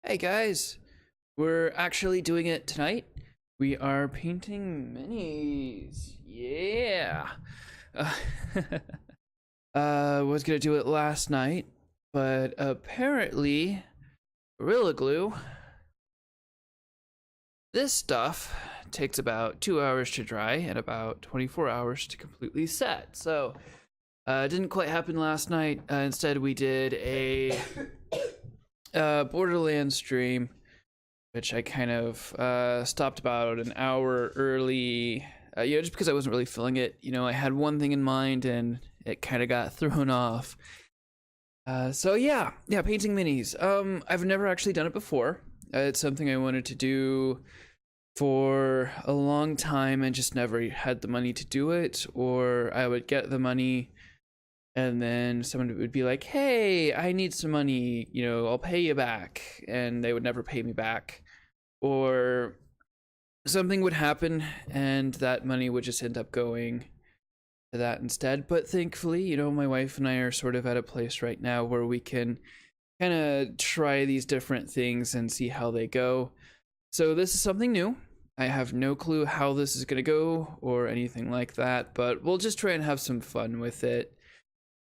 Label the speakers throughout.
Speaker 1: Hey guys, we're actually doing it tonight. We are painting minis. Yeah. Uh, was gonna do it last night, but apparently Gorilla Glue, this stuff takes about 2 hours to dry and about 24 hours to completely set. So it didn't quite happen last night. Instead, we did a Borderlands stream, which I kind of stopped about an hour early. Just because I wasn't really feeling it. I had one thing in mind and it kind of got thrown off. So yeah, painting minis. I've never actually done it before. It's something I wanted to do for a long time and just never had the money to do it, or I would get the money and then someone would be like, "Hey, I need some money, I'll pay you back," and they would never pay me back, or something would happen and that money would just end up going to that instead. But thankfully, my wife and I are sort of at a place right now where we can kind of try these different things and see how they go. So this is something new. I have no clue how this is going to go or anything like that, but we'll just try and have some fun with it.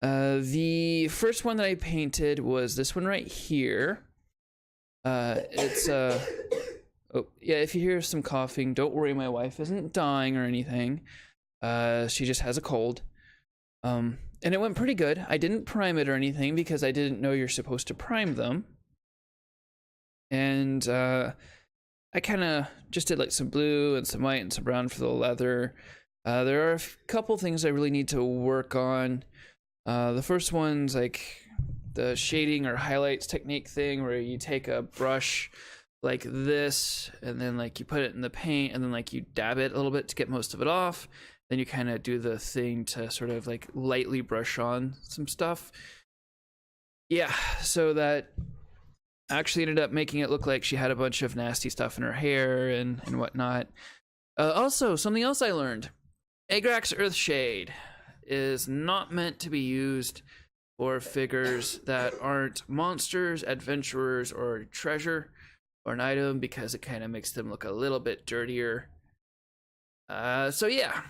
Speaker 1: The first one that I painted was this one right here. It's oh yeah, if you hear some coughing, don't worry, my wife isn't dying or anything. She just has a cold. And it went pretty good. I didn't prime it or anything because I didn't know you're supposed to prime them. And I kind of just did like some blue and some white and some brown for the leather. There are a couple things I really need to work on. The first one's like the shading or highlights technique thing, where you take a brush like this and then like you put it in the paint and then like you dab it a little bit to get most of it off. Then you kind of do the thing to sort of like lightly brush on some stuff. Yeah, so that actually ended up making it look like she had a bunch of nasty stuff in her hair and whatnot. Also, something else I learned: Agrax Earthshade is not meant to be used for figures that aren't monsters, adventurers, or treasure or an item, because it kind of makes them look a little bit dirtier. So yeah.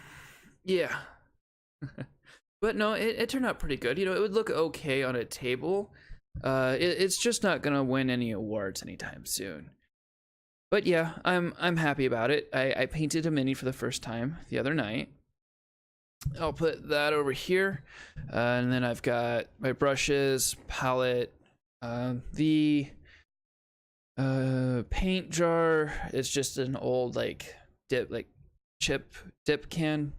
Speaker 1: But no, it turned out pretty good. It would look okay on a table. It's just not gonna win any awards anytime soon. But yeah, I'm happy about it. I painted a mini for the first time the other night. I'll put that over here, and then I've got my brushes, palette, the paint jar. It's just an old chip dip can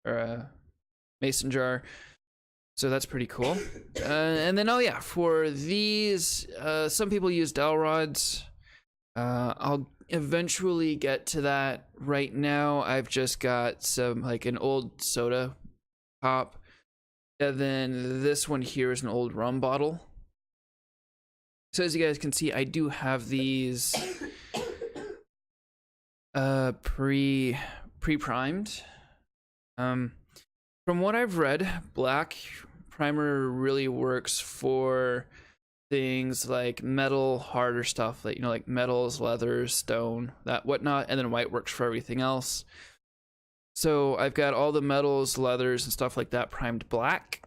Speaker 1: or a mason jar. So that's pretty cool. And then, oh yeah, for these, some people use dowel rods. I'll eventually get to that. Right now, I've just got some, like an old soda pop. And then this one here is an old rum bottle. So as you guys can see, I do have these pre-primed. From what I've read, black primer really works for things like metal, harder stuff, like metals, leathers, stone, that whatnot, and then white works for everything else. So I've got all the metals, leathers, and stuff like that primed black,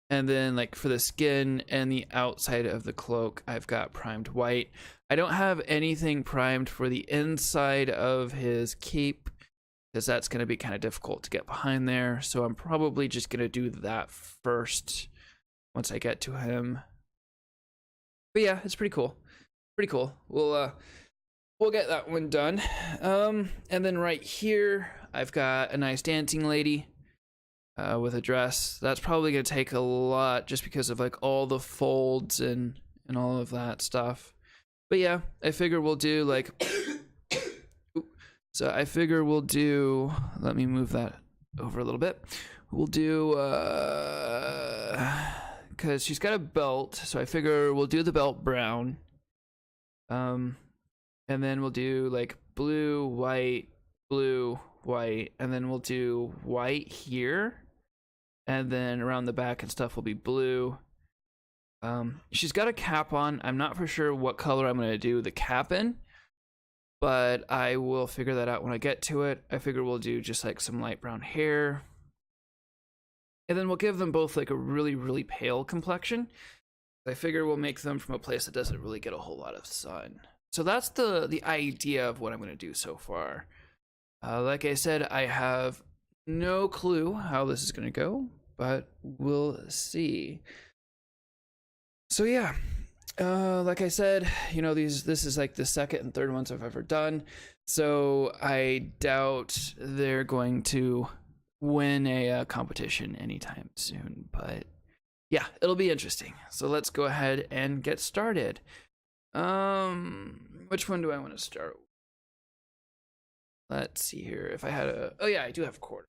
Speaker 1: and then like for the skin and the outside of the cloak, I've got primed white. I don't have anything primed for the inside of his cape, because that's going to be kind of difficult to get behind there. So I'm probably just going to do that first once I get to him. But yeah, it's pretty cool. We'll get that one done. And then right here, I've got a nice dancing lady with a dress. That's probably going to take a lot just because of like all the folds and all of that stuff. But yeah, I figure we'll do like... So I figure we'll do, let me move that over a little bit. We'll do, because she's got a belt, so I figure we'll do the belt brown. And then we'll do like blue, white, and then we'll do white here. And then around the back and stuff will be blue. She's got a cap on. I'm not for sure what color I'm going to do the cap in, but I will figure that out when I get to it. I figure we'll do just like some light brown hair. And then we'll give them both like a really, really pale complexion. I figure we'll make them from a place that doesn't really get a whole lot of sun. So that's the idea of what I'm going to do so far. Like I said, I have no clue how this is going to go, but we'll see. So yeah, like I said, you know, this is like the second and third ones I've ever done. So I doubt they're going to win a competition anytime soon, but yeah, it'll be interesting. So let's go ahead and get started. Which one do I want to start with? Let's see here. If I had oh yeah, I do have a quarter.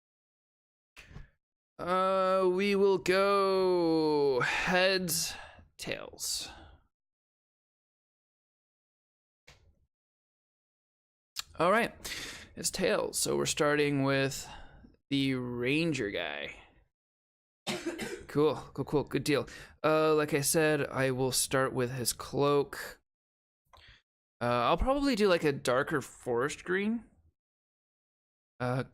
Speaker 1: We will go heads, tails. All right, it's tails. So we're starting with the ranger guy. Cool, good deal. Like I said, I will start with his cloak. I'll probably do like a darker forest green.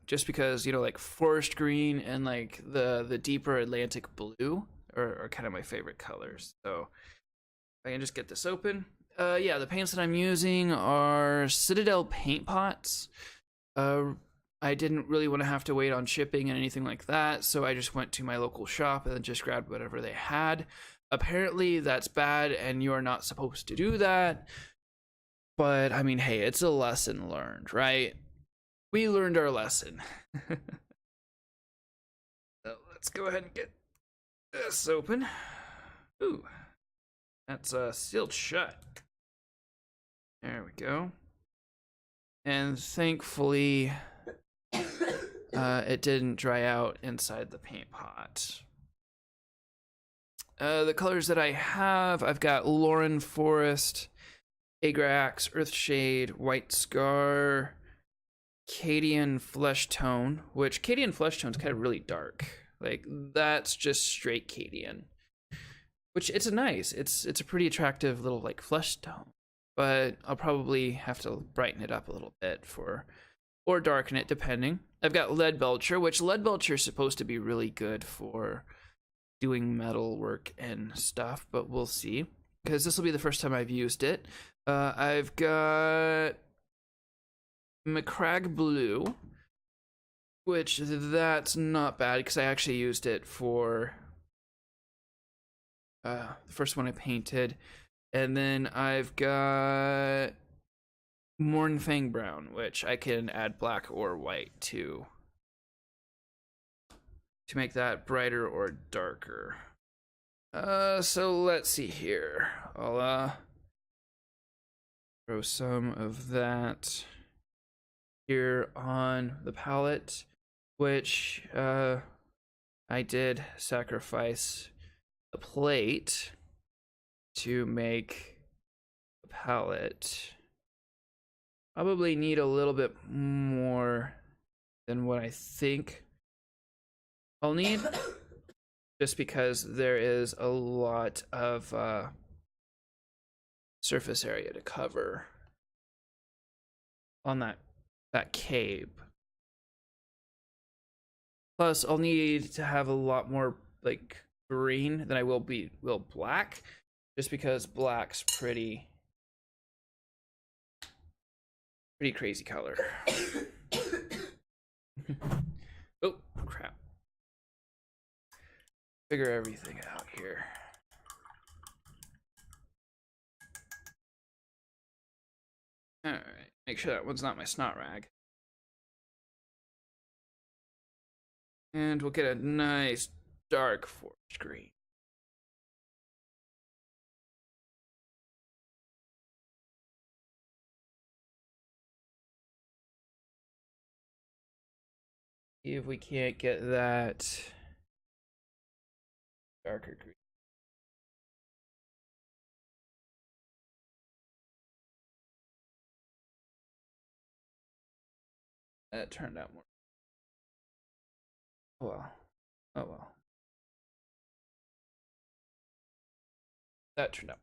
Speaker 1: Just because, you know, like forest green and like the deeper Atlantic blue are kind of my favorite colors. So I can just get this open. Yeah, the paints that I'm using are Citadel paint pots. I didn't really want to have to wait on shipping and anything like that, so I just went to my local shop and just grabbed whatever they had. Apparently that's bad and you're not supposed to do that, but I mean, hey, it's a lesson learned, right? We learned our lesson. So let's go ahead and get this open. Ooh, that's sealed shut. There we go. And thankfully it didn't dry out inside the paint pot. The colors that I have, I've got Lauren Forest, Agrax, Earthshade, White Scar, Cadian Flesh Tone, which Cadian Flesh Tone is kind of really dark. Like, that's just straight Cadian. Which, it's a pretty attractive little, like, flesh tone. But I'll probably have to brighten it up a little bit or darken it, depending. I've got Lead Belcher, which Lead Belcher is supposed to be really good for doing metal work and stuff, but we'll see. Because this will be the first time I've used it. I've got Macragge Blue, which that's not bad because I actually used it for the first one I painted. And then I've got Mournfang Brown, which I can add black or white to make that brighter or darker. So let's see here. I'll throw some of that here on the palette, which I did sacrifice a plate to make the palette. Probably need a little bit more than what I think I'll need, just because there is a lot of surface area to cover on that cave. Plus, I'll need to have a lot more like green than I will black, just because black's pretty crazy color. Oh crap. Figure everything out here. Alright, make sure that one's not my snot rag. And we'll get a nice dark forest green. See if we can't get that darker green. That turned out more. Oh well. Oh well. that turned out.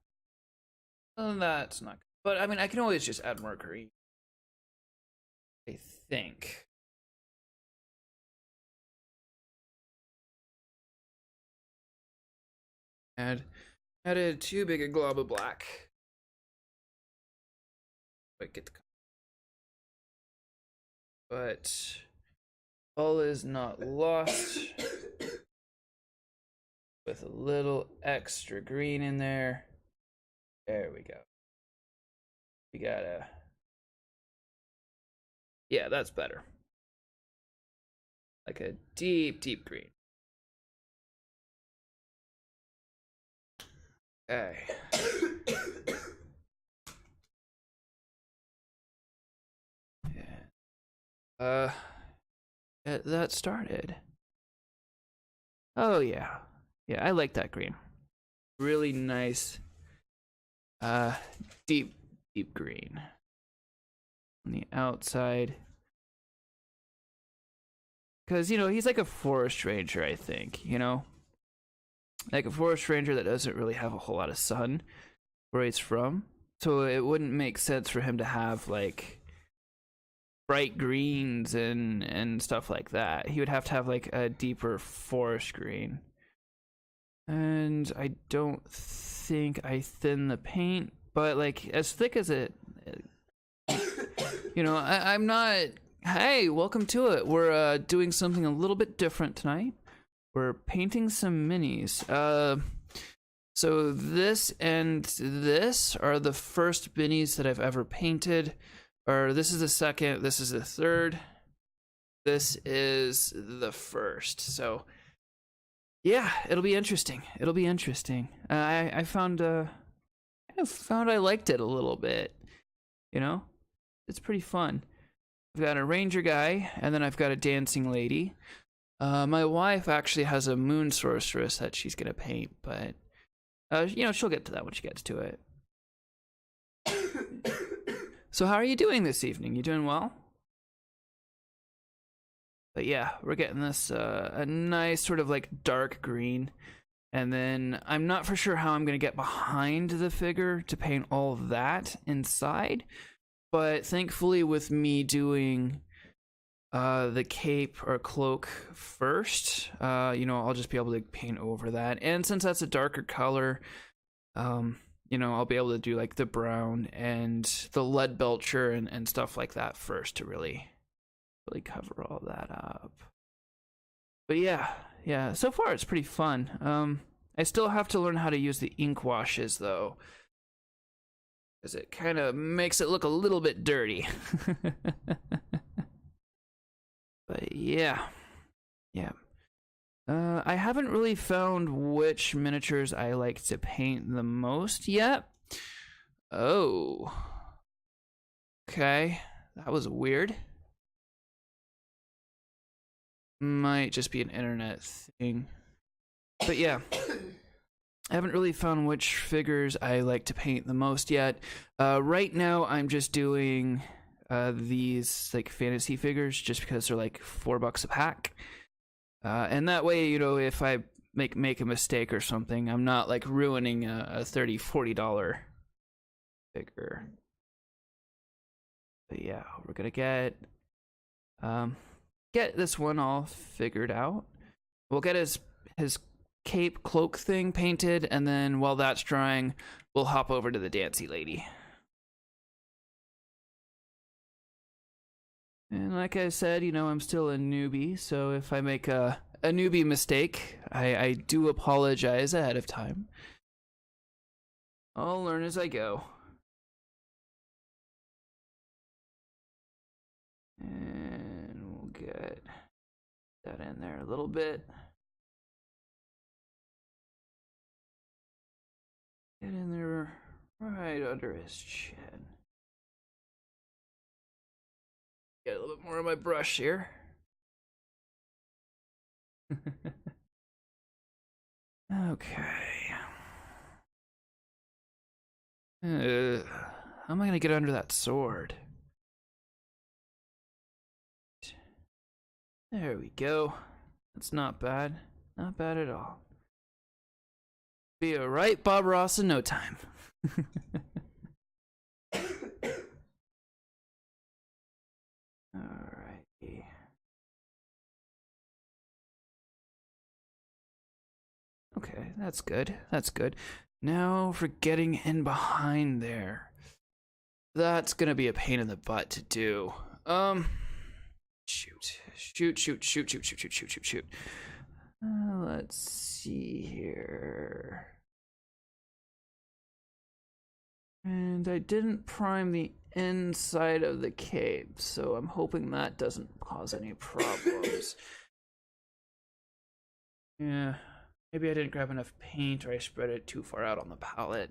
Speaker 1: That's not good. But I mean, I can always just add more green, I think. Added too big a glob of black. Wait, get the. But all is not lost. With a little extra green in there. There we go. We gotta. Yeah, that's better. Like a deep, deep green. Okay. Get that started. Oh yeah. Yeah, I like that green. Really nice deep green on the outside. Cause you know, he's like a forest ranger, I think, you know? Like a forest ranger that doesn't really have a whole lot of sun where he's from. So it wouldn't make sense for him to have like bright greens and stuff like that. He would have to have like a deeper forest green. And I don't think I thin the paint, but like as thick as it, you know, I'm not. Hey, welcome to it. We're doing something a little bit different tonight. We're painting some minis. So this and this are the first minis that I've ever painted. Or this is the second, this is the third, this is the first. So yeah, it'll be interesting. It'll be interesting. I found I liked it a little bit. You know, it's pretty fun. I've got a ranger guy, and then I've got a dancing lady. My wife actually has a moon sorceress that she's gonna paint, but you know, she'll get to that when she gets to it. So how are you doing this evening? You doing well? But yeah, we're getting this a nice sort of like dark green. And then I'm not for sure how I'm going to get behind the figure to paint all of that inside. But thankfully with me doing the cape or cloak first, you know, I'll just be able to paint over that. And since that's a darker color, you know, I'll be able to do like the brown and the lead belcher and stuff like that first to really cover all that up. But yeah, so far it's pretty fun. I still have to learn how to use the ink washes though, because it kind of makes it look a little bit dirty. But yeah. I haven't really found which miniatures I like to paint the most yet. Oh. Okay, that was weird. Might just be an internet thing. But yeah, I haven't really found which figures I like to paint the most yet. Right now, I'm just doing these like fantasy figures just because they're like $4 a pack. And that way, you know, if I make a mistake or something, I'm not like ruining a $30, $40 figure. But yeah, we're gonna get this one all figured out. We'll get his cape cloak thing painted, and then while that's drying, we'll hop over to the Dancy Lady. And like I said, you know, I'm still a newbie, so if I make a newbie mistake, I do apologize ahead of time. I'll learn as I go. And we'll get that in there a little bit. Get in there right under his chin. Get a little bit more of my brush here. Okay. How am I gonna get under that sword? There we go. That's not bad. Not bad at all. Be a right Bob Ross in no time. Alrighty. Okay, that's good. That's good. Now for getting in behind there. That's gonna be a pain in the butt to do. Shoot. Let's see here. And I didn't prime the inside of the cave, so I'm hoping that doesn't cause any problems. Yeah, maybe I didn't grab enough paint or I spread it too far out on the palette.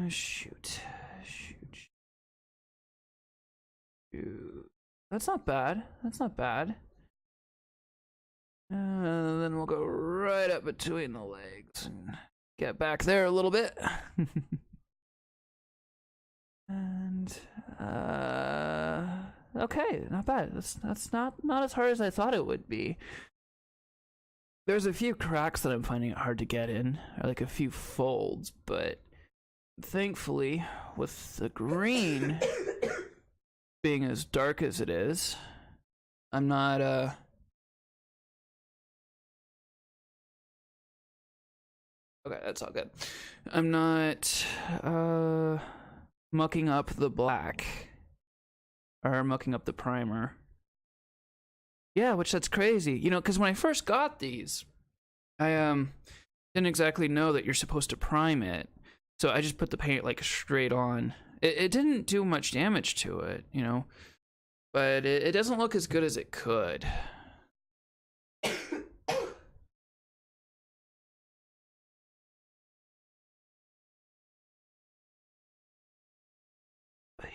Speaker 1: Shoot. That's not bad. That's not bad. Then we'll go right up between the legs and get back there a little bit. And okay, not bad. That's not as hard as I thought it would be. There's a few cracks that I'm finding it hard to get in, or like a few folds, but thankfully with the green being as dark as it is, I'm not okay, that's all good. I'm not mucking up the black or mucking up the primer. Yeah, which that's crazy. You know, because when I first got these, I didn't exactly know that you're supposed to prime it. So I just put the paint like straight on. It didn't do much damage to it, you know, but it doesn't look as good as it could. But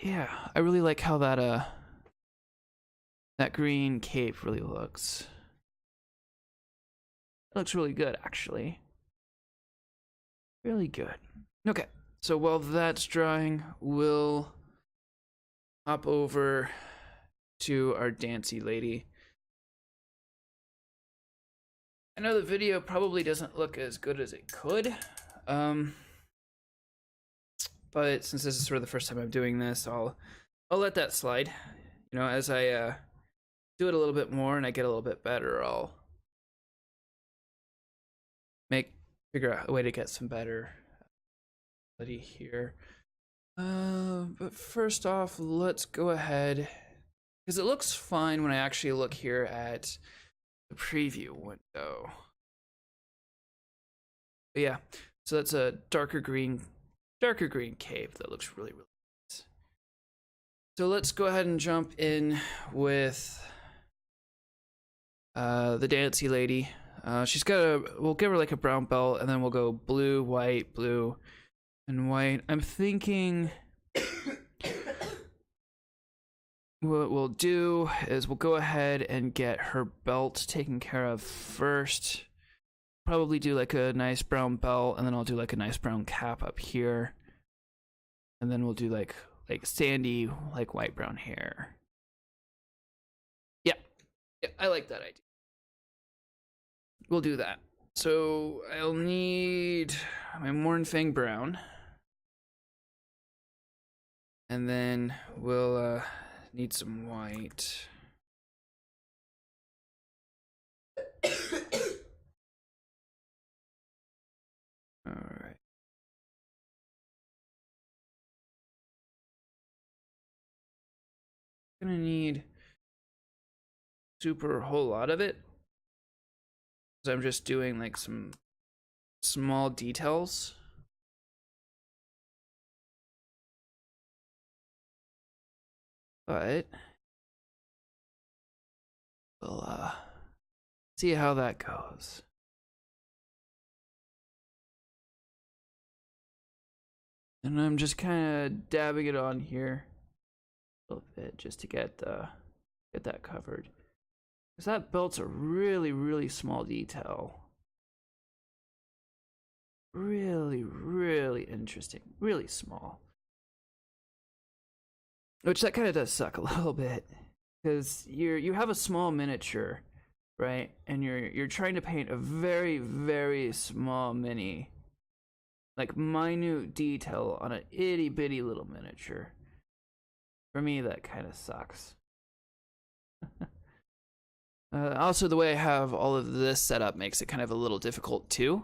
Speaker 1: yeah, I really like how that green cape really looks. It looks really good, actually. Really good. Okay, so while that's drying, we'll hop over to our Dancy lady. I know the video probably doesn't look as good as it could, but since this is sort of the first time I'm doing this, I'll let that slide. You know, as I do it a little bit more and I get a little bit better, I'll figure out a way to get some better quality here. But first off, let's go ahead, because it looks fine when I actually look here at the preview window. But yeah, so that's a darker green cape that looks really, really nice. So let's go ahead and jump in with the Dancy lady. We'll give her like a brown belt, and then we'll go blue, white, blue, and white. I'm thinking what we'll do is we'll go ahead and get her belt taken care of first. Probably do like a nice brown belt, and then I'll do like a nice brown cap up here. And then we'll do like sandy, like white brown hair. Yeah, I like that idea. We'll do that. So I'll need my Mournfang brown. And then we'll need some white. All right. Gonna need super whole lot of it. So I'm just doing like some small details. But we'll see how that goes. And I'm just kind of dabbing it on here a little bit just to get that covered. Because that belt's a really, really small detail. Really, really interesting. Really small. Which that kind of does suck a little bit. Because you have a small miniature right? And you're trying to paint a very, very small mini, like minute detail on an itty bitty little miniature. For me, that kind of sucks. Also, the way I have all of this set up makes it kind of a little difficult too.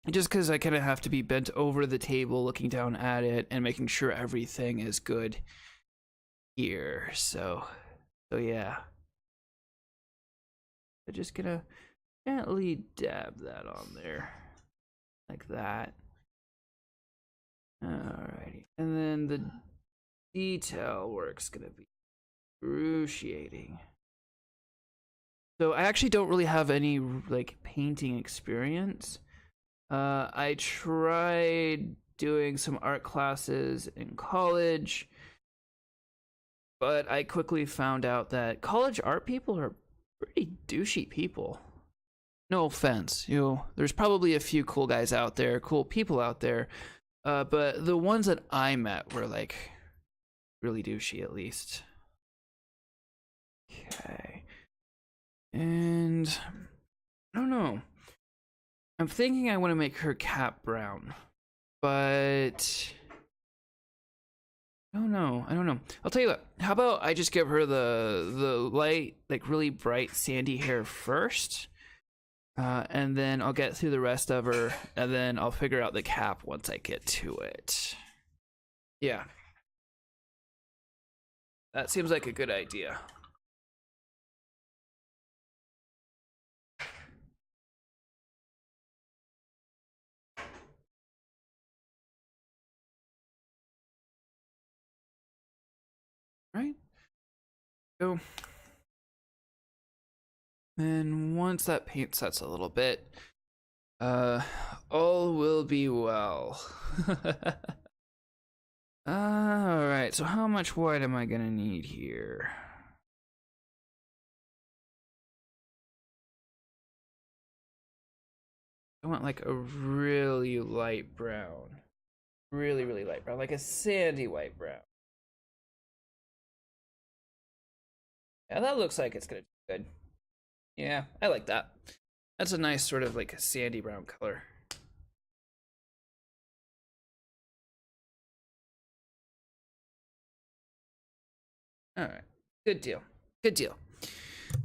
Speaker 1: Just because I kind of have to be bent over the table, looking down at it, and making sure everything is good here. So yeah. I'm just gonna gently dab that on there, like that. Alrighty, and then the detail work's gonna be excruciating. So I actually don't really have any like painting experience. I tried doing some art classes in college, but I quickly found out that college art people are pretty douchey people. No offense, there's probably a few cool guys out there, cool people out there, but the ones that I met were like really douchey, at least. Okay, and I don't know. I'm thinking I want to make her cap brown, but I don't know. I'll tell you what. How about I just give her the light, like really bright sandy hair first, and then I'll get through the rest of her, and then I'll figure out the cap once I get to it. Yeah, that seems like a good idea. Right? So, and once that paint sets a little bit, all will be well. Alright, so how much white am I gonna need here? I want like a really light brown. Really, really light brown, like a sandy white brown. Yeah, that looks like it's gonna be good. Yeah, I like that. That's a nice sort of like a sandy brown color. Alright, good deal. Good deal.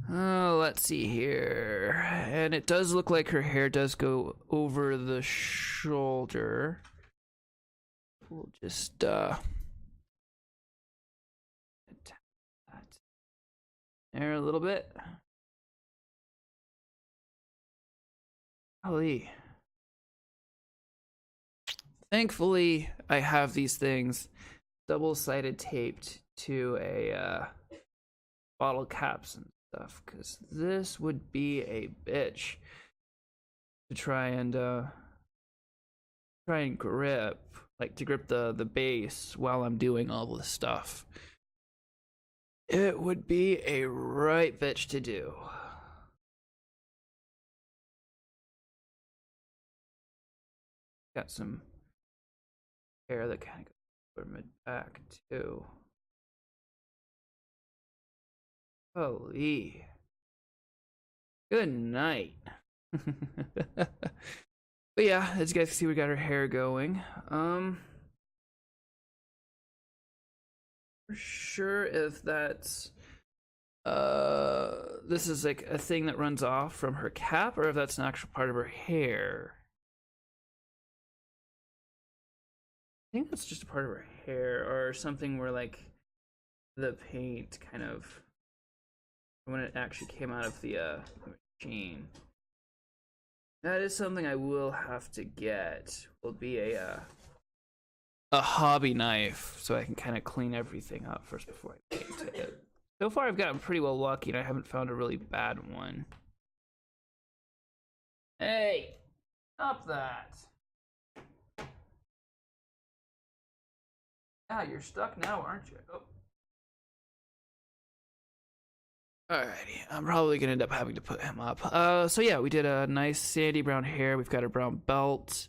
Speaker 1: Let's see here. And it does look like her hair does go over the shoulder. We'll just tap that there a little bit. Golly. Thankfully, I have these things double-sided taped to a bottle caps and stuff, because this would be a bitch to try and grip, like to grip the base while I'm doing all this stuff. It would be a right bitch to do. Got some hair that kind of goes over my back too. Holy. Good night. But yeah, as you guys can see, we got her hair going. For sure if that's this is like a thing that runs off from her cap, or if that's an actual part of her hair. I think that's just a part of her hair, or something where like the paint kind of, when it actually came out of the machine. That is something I will have to get. Will be a hobby knife, so I can kind of clean everything up first before I paint it. So far I've gotten pretty well lucky, and I haven't found a really bad one. Hey, stop that. Yeah, you're stuck now, aren't you? Oh. Alrighty, I'm probably gonna end up having to put him up. So yeah, we did a nice sandy brown hair. We've got a brown belt.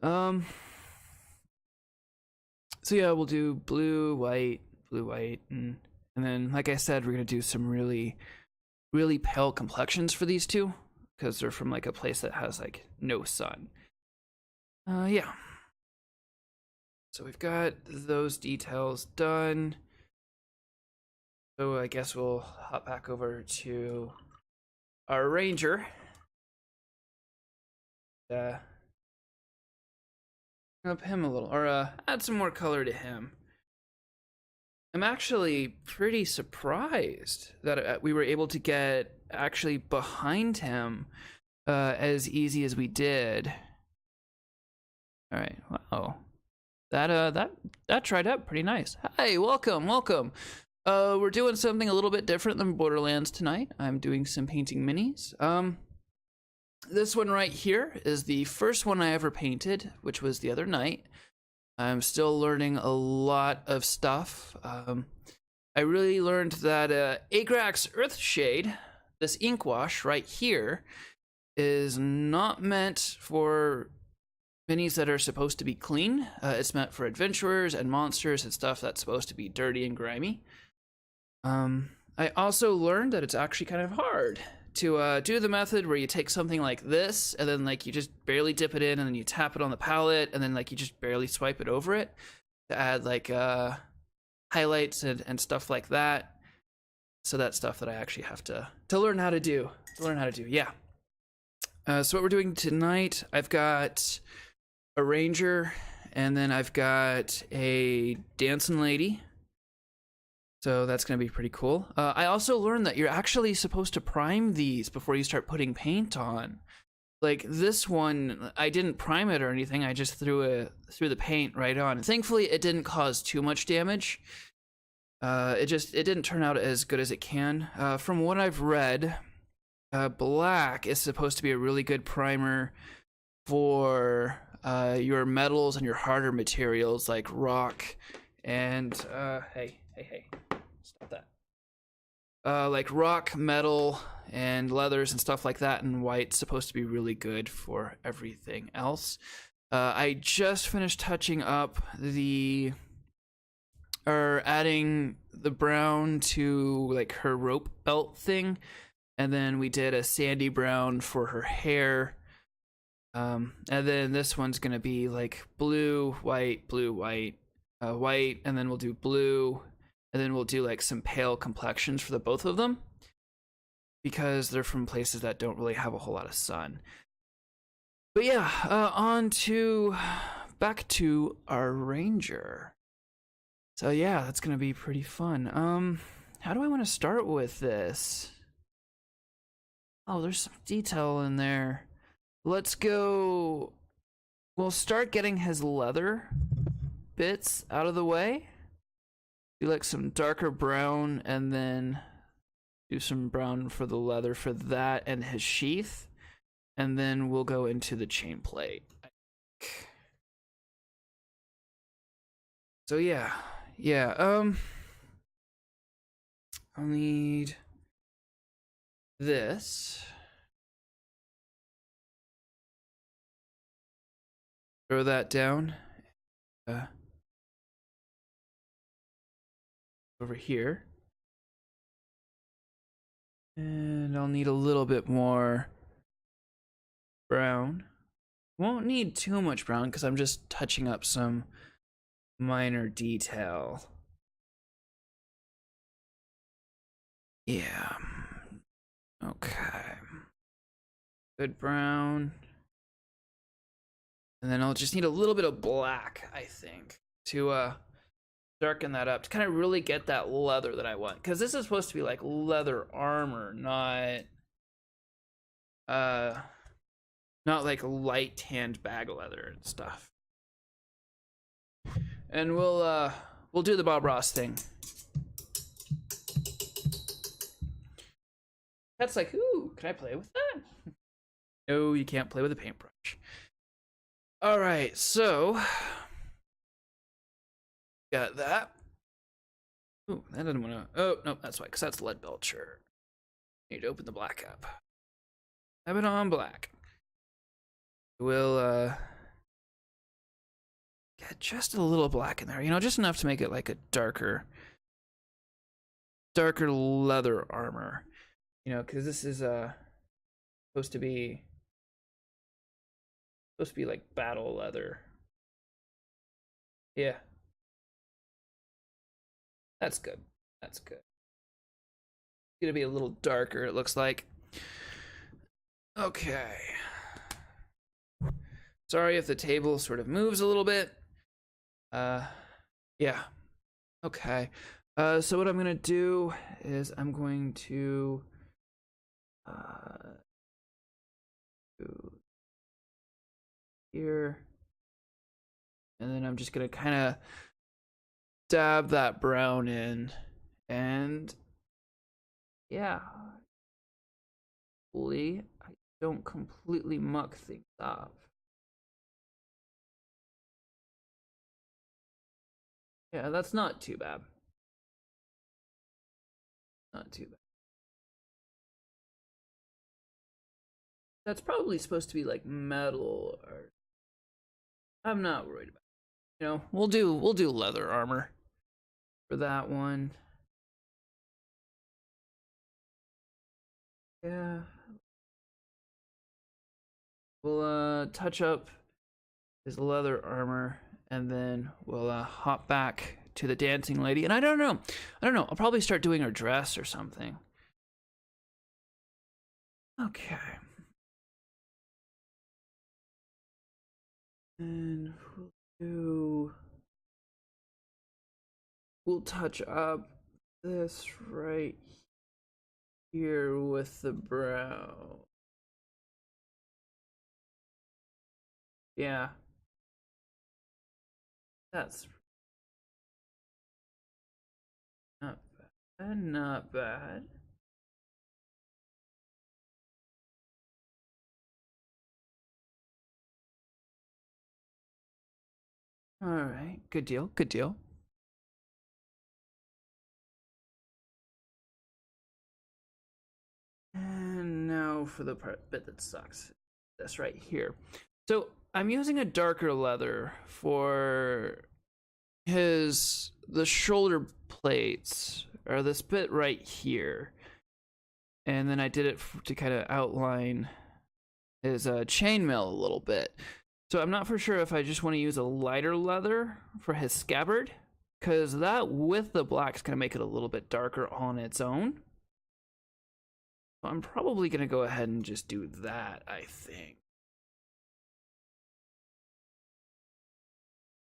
Speaker 1: So yeah, we'll do blue, white, and And then, like I said, we're gonna do some really, really pale complexions for these two because they're from like a place that has like no sun. Yeah. So we've got those details done. So I guess we'll hop back over to our ranger. Up him a little, or add some more color to him. I'm actually pretty surprised that we were able to get actually behind him as easy as we did. All right, wow, that tried out pretty nice. Hi, welcome. We're doing something a little bit different than Borderlands tonight. I'm doing some painting minis. This one right here is the first one I ever painted, which was the other night. I'm still learning a lot of stuff. I really learned that Agrax Earthshade, this ink wash right here, is not meant for minis that are supposed to be clean. It's meant for adventurers and monsters and stuff that's supposed to be dirty and grimy. I also learned that it's actually kind of hard to do the method where you take something like this and then like you just barely dip it in and then you tap it on the palette and then like you just barely swipe it over it to add like highlights and stuff like that. So that's stuff that I actually have to learn how to do. Yeah. So what we're doing tonight, I've got a ranger and then I've got a dancing lady. So that's going to be pretty cool. I also learned that you're actually supposed to prime these before you start putting paint on. Like this one, I didn't prime it or anything. I just threw the paint right on. Thankfully, it didn't cause too much damage. It didn't turn out as good as it can. From what I've read, black is supposed to be a really good primer for your metals and your harder materials like rock and hey. Stop that. Like rock, metal, and leathers and stuff like that, and white's supposed to be really good for everything else. I just finished touching up adding the brown to like her rope belt thing, and then we did a sandy brown for her hair. And then this one's gonna be like blue, white, white, and then we'll do blue. And then we'll do like some pale complexions for the both of them because they're from places that don't really have a whole lot of sun. But yeah, back to our ranger. So yeah, that's gonna be pretty fun. How do I want to start with this? Oh, there's some detail in there. Let's go. We'll start getting his leather bits out of the way. Do like some darker brown and then do some brown for the leather for that and his sheath. And then we'll go into the chain plate. So yeah. I'll need this. Throw that down. Over here. And I'll need a little bit more brown. Won't need too much brown because I'm just touching up some minor detail. Yeah. Okay. Good brown. And then I'll just need a little bit of black, I think, to darken that up to kind of really get that leather that I want, because this is supposed to be like leather armor, not like light tanned bag leather and stuff. And we'll do the Bob Ross thing. That's like, ooh, can I play with that? No, you can't play with a paintbrush. All right, so got that. Ooh, that doesn't want to. Oh, no, that's why, because that's Leadbelcher. Need to open the black up. Have it on black. We'll get just a little black in there, just enough to make it like a darker darker leather armor, you know, because this is supposed to be like battle leather. Yeah, that's good. That's good. It's gonna be a little darker, it looks like. Okay. Sorry if the table sort of moves a little bit. Yeah. Okay. So what I'm gonna do is I'm going to do here, and then I'm just gonna kind of dab that brown in, and yeah, hopefully I don't completely muck things up. Yeah, that's not too bad. Not too bad. That's probably supposed to be like metal, or I'm not worried about it. You know, we'll do leather armor for that one. Yeah. We'll touch up his leather armor, and then we'll hop back to the dancing lady. And I don't know. I'll probably start doing her dress or something. Okay. And we'll touch up this right here with the brow. Yeah. That's not bad. Not bad. All right. Good deal. Good deal. And now for the bit that sucks. This right here. So I'm using a darker leather for the shoulder plates, or this bit right here, and then I did it to kind of outline his chainmail a little bit. So I'm not for sure if I just want to use a lighter leather for his scabbard, because that with the black is going to make it a little bit darker on its own. So I'm probably going to go ahead and just do that, I think.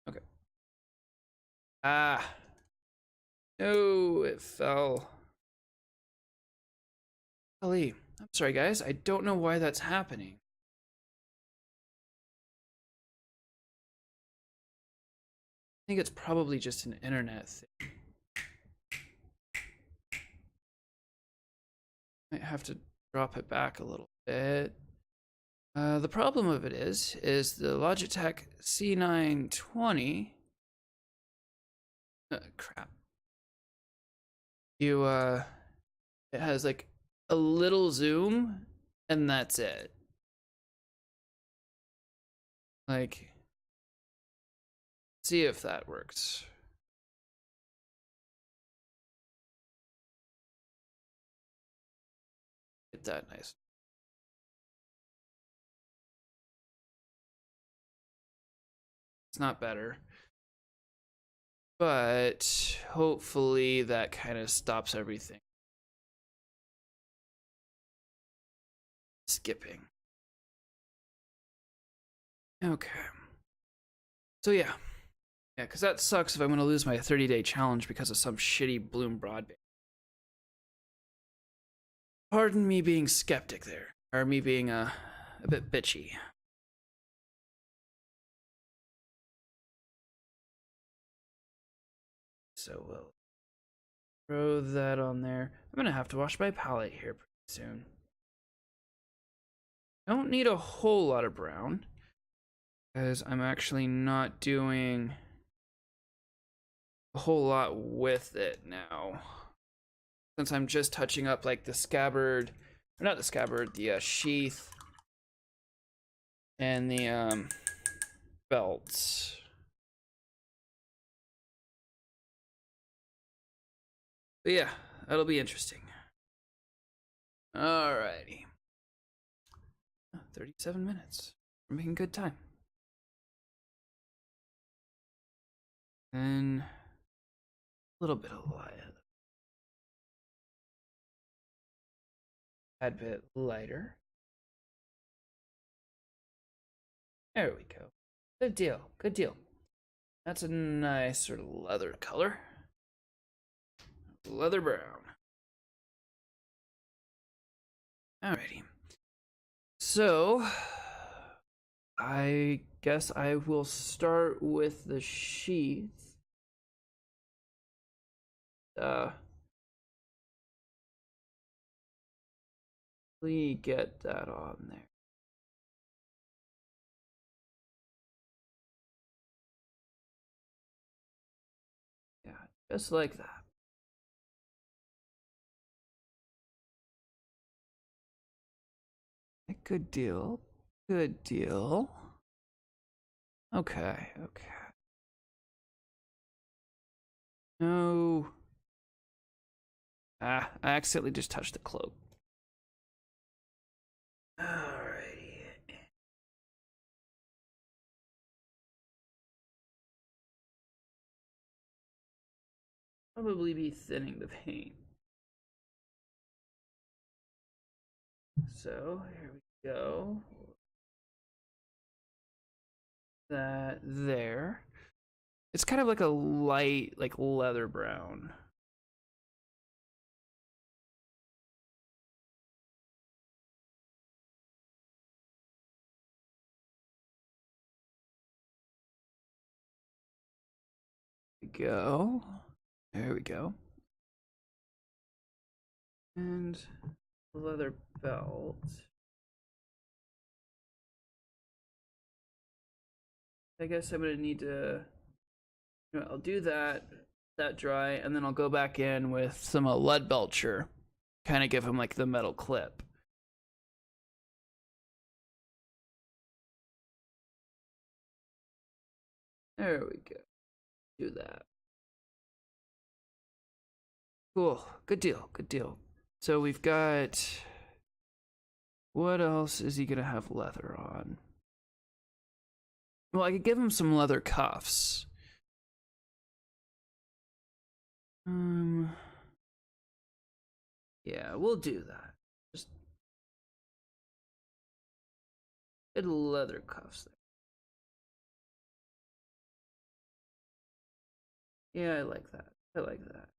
Speaker 1: Okay. Ah. No, it fell. Golly. I'm sorry, guys. I don't know why that's happening. I think it's probably just an internet thing. Might have to drop it back a little bit. The problem of it is the Logitech C920. Crap. It has like a little zoom, and that's it. Like, see if that works. Get that nice. It's not better, but hopefully that kind of stops everything. Skipping. Okay. So yeah, because that sucks if I'm going to lose my 30-day challenge because of some shitty Bloom broadband. Pardon me being skeptic there, or me being a bit bitchy. So we'll throw that on there. I'm gonna have to wash my palette here pretty soon. I don't need a whole lot of brown, because I'm actually not doing a whole lot with it now. Since I'm just touching up like the scabbard, or not the scabbard, the sheath, and the belts. But yeah, That'll be interesting. Alrighty. 37 minutes. We're making good time. And a little bit of light. A bit lighter. There we go. Good deal. Good deal. That's a nice sort of leather color. Leather brown. Alrighty. So, I guess I will start with the sheath. We get that on there. Yeah, just like that. Good deal. Good deal. Okay, okay. No. I accidentally just touched the cloak. Alrighty. Probably be thinning the paint. So here we go. That there. It's kind of like a light, like leather brown. Go. There we go. And leather belt. I guess I'm gonna need to, I'll do that dry, and then I'll go back in with some Leadbelcher, kind of give him like the metal clip. There we go. Do that. Cool. Good deal. Good deal. So we've got. What else is he gonna have leather on? Well, I could give him some leather cuffs. Yeah, we'll do that. Just get leather cuffs there. Yeah, I like that. I like that.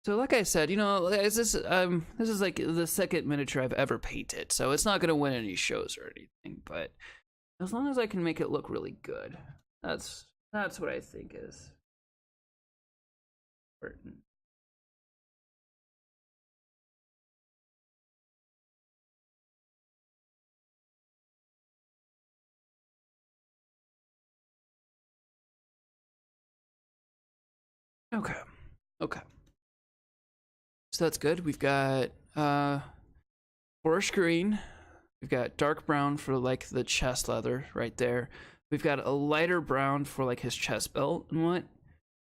Speaker 1: So like I said, this is like the second miniature I've ever painted, so it's not gonna win any shows or anything, but as long as I can make it look really good, that's what I think is important. Okay. Okay. So that's good. We've got forest green. We've got dark brown for like the chest leather right there. We've got a lighter brown for like his chest belt and what.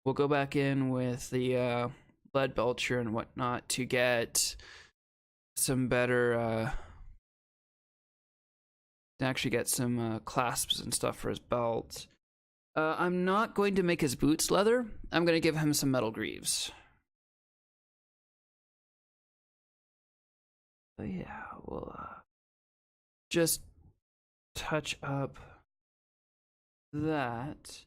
Speaker 1: We'll go back in with the Leadbelcher and whatnot to get some better to actually get some clasps and stuff for his belt. I'm not going to make his boots leather. I'm going to give him some metal greaves. But yeah, we'll just touch up that.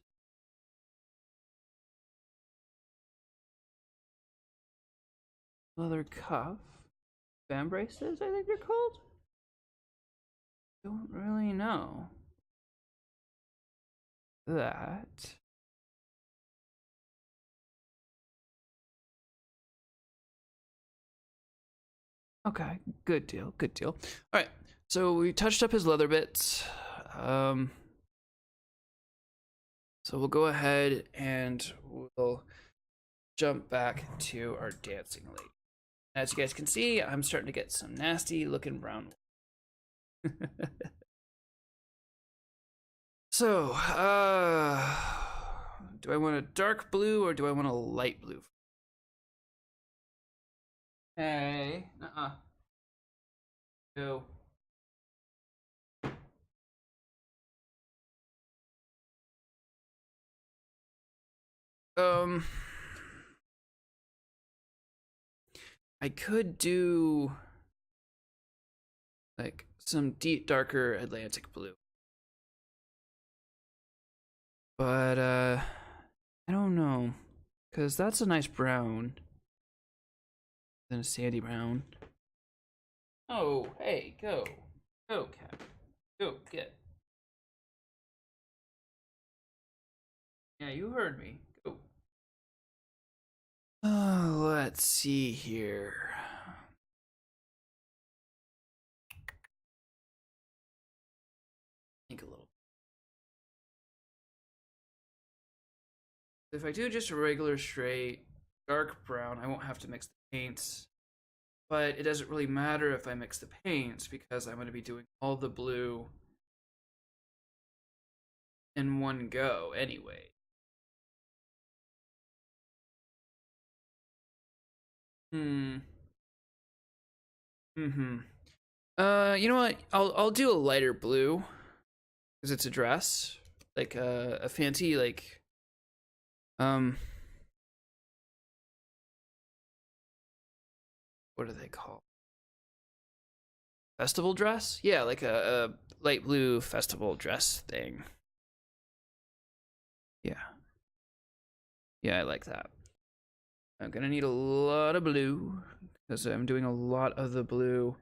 Speaker 1: Leather cuff. Fan braces, I think they're called? Don't really know. That. Okay, good deal, good deal. All right, so we touched up his leather bits. So we'll go ahead and we'll jump back to our dancing lady. As you guys can see, I'm starting to get some nasty looking brown. So, Do I want a dark blue or do I want a light blue? Hey, Go. Um, I could do like some deep, darker Atlantic blue, but I don't know, cause that's a nice brown, then a sandy brown. Oh, hey, go, cat, go get. Yeah, you heard me. Go. Let's see here. Think a little. If I do just a regular straight dark brown, I won't have to mix the paints. But it doesn't really matter if I mix the paints because I'm going to be doing all the blue in one go anyway. Hmm. Mm-hmm. You know what? I'll do a lighter blue because it's a dress, like a fancy um what do they call? Festival dress? Yeah, like a light blue festival dress thing. Yeah. Yeah, I like that. I'm gonna need a lot of blue because I'm doing a lot of the blue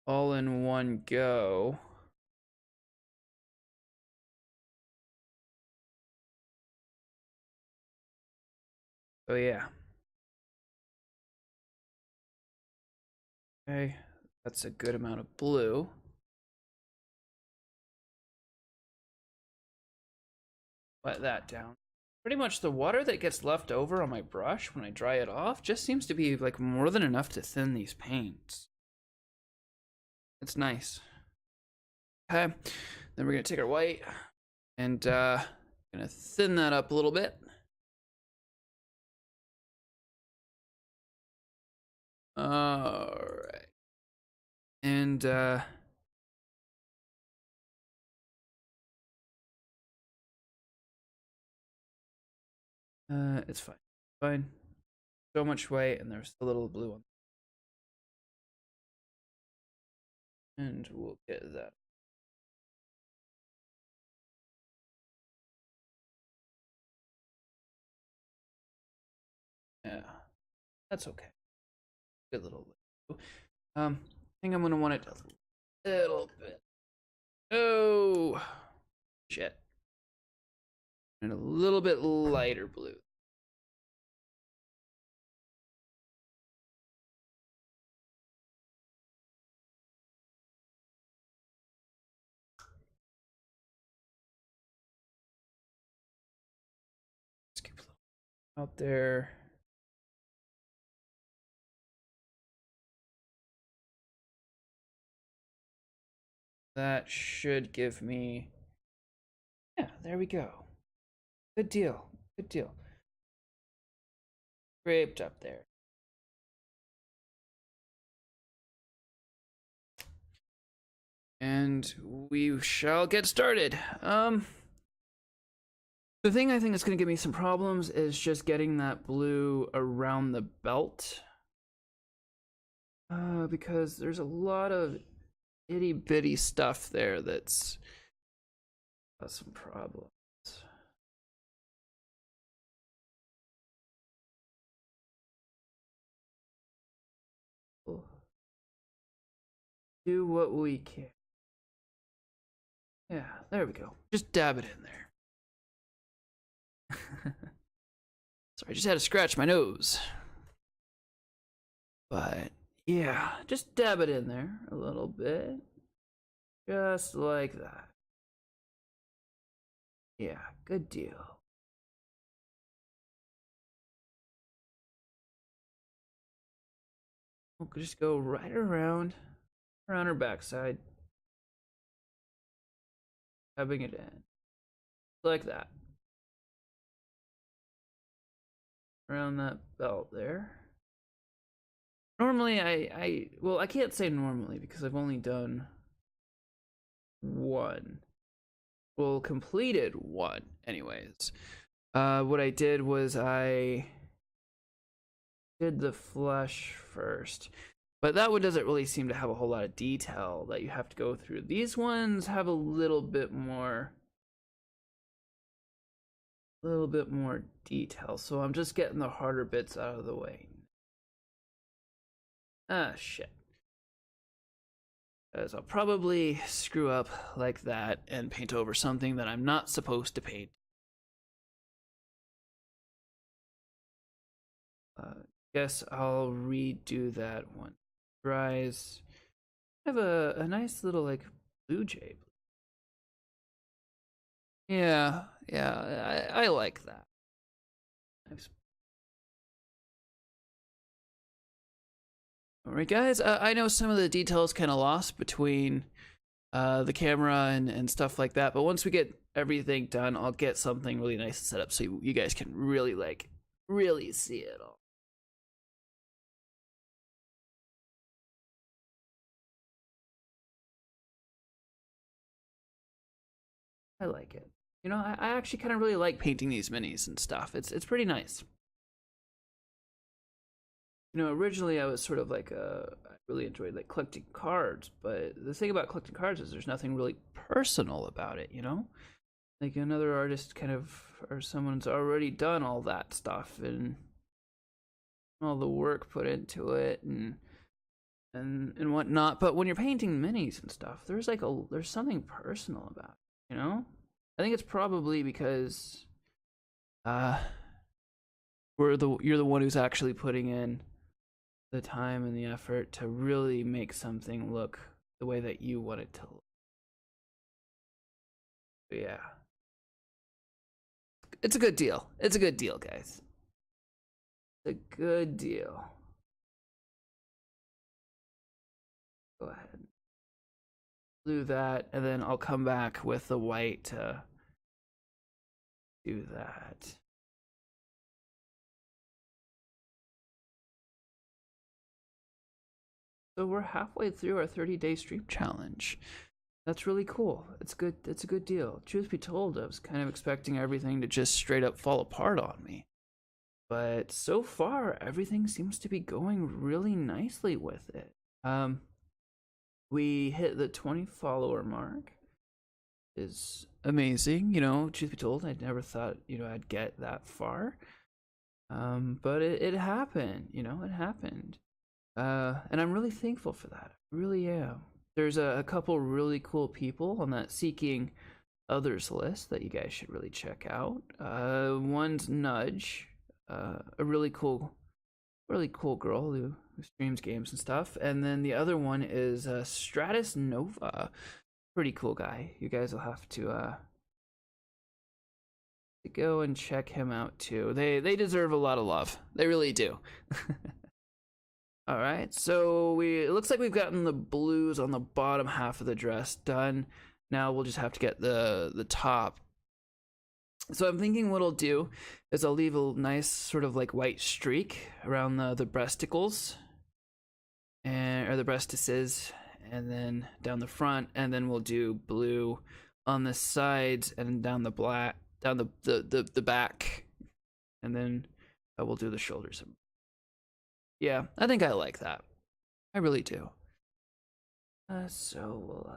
Speaker 1: all in one go. So yeah. Okay, that's a good amount of blue. Wet that down. Pretty much the water that gets left over on my brush when I dry it off just seems to be like more than enough to thin these paints. It's nice. Okay, then we're gonna take our white and gonna thin that up a little bit. All right, and it's fine, fine. So much white, and there's a little blue on, and we'll get that. Yeah, that's okay. Good little blue. I think I'm gonna want it a little bit. Oh, shit. And a little bit lighter blue. Let's keep a little out there. That should give me. Yeah, there we go. Good deal. Good deal. Scraped up there. And we shall get started. The thing I think is going to give me some problems is just getting that blue around the belt. Because there's a lot of itty bitty stuff there that's got some problems. We'll do what we can. Yeah, there we go. Just dab it in there. Sorry, I just had to scratch my nose. But yeah, just dab it in there a little bit. Just like that. Yeah, good deal. We'll just go right around her backside. Dabbing it in. Like that. around that belt there. Normally, well, I can't say normally because I've only done one. Well, completed one, anyways. What I did was I did the flesh first. But that one doesn't really seem to have a whole lot of detail that you have to go through. These ones have a little bit more detail. So I'm just getting the harder bits out of the way. Ah, shit. As I'll probably screw up like that and paint over something that I'm not supposed to paint. Guess I'll redo that one. Dries. I have a nice little like blue jay. Yeah, I like that. Nice. All right, guys. I know some of the details kind of lost between the camera and stuff like that, but once we get everything done, I'll get something really nice to set up so you guys can really really see it all. I like it. You know, I actually kind of really like painting these minis and stuff. It's pretty nice. You know, originally I was sort of like I really enjoyed like collecting cards, but the thing about collecting cards is there's nothing really personal about it, you know? Like another artist kind of or someone's already done all that stuff and all the work put into it and whatnot. But when you're painting minis and stuff, there's something personal about it, you know? I think it's probably because uh you're the one who's actually putting in the time and the effort to really make something look the way that you want it to look. But yeah. It's a good deal. It's a good deal, guys. It's a good deal. Go ahead. Do that, and then I'll come back with the white to do that. So we're halfway through our 30-day stream challenge. That's really cool. It's good. It's a good deal. Truth be told, I was kind of expecting everything to just straight up fall apart on me. But so far, everything seems to be going really nicely with it. We hit the 20 follower mark. Is amazing. You know, truth be told, I never thought, you know, I'd get that far. But it happened, you know, it happened. And I'm really thankful for that. I really am. There's a couple really cool people on that Seeking Others list that you guys should really check out. One's Nudge, a really cool girl who streams games and stuff. And then the other one is Stratus Nova. Pretty cool guy. You guys will have to go and check him out too. They deserve a lot of love. They really do. All right, so it looks like we've gotten the blues on the bottom half of the dress done. Now we'll just have to get the top. So I'm thinking what I'll do is I'll leave a nice sort of like white streak around the breasticles or the breastises, and then down the front, and then we'll do blue on the sides and down the back, and then we'll do the shoulders. Yeah, I think I like that. I really do. So we'll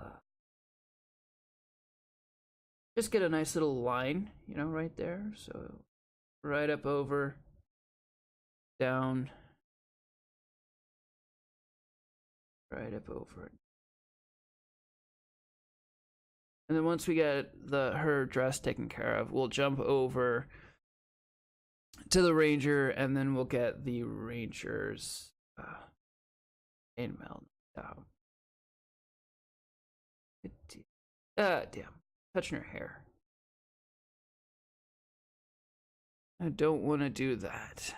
Speaker 1: just get a nice little line, you know, right there. So right up over, down, right up over. And then once we get her dress taken care of, we'll jump over to the ranger, and then we'll get the ranger's chainmail down. Damn, touching her hair. I don't want to do that.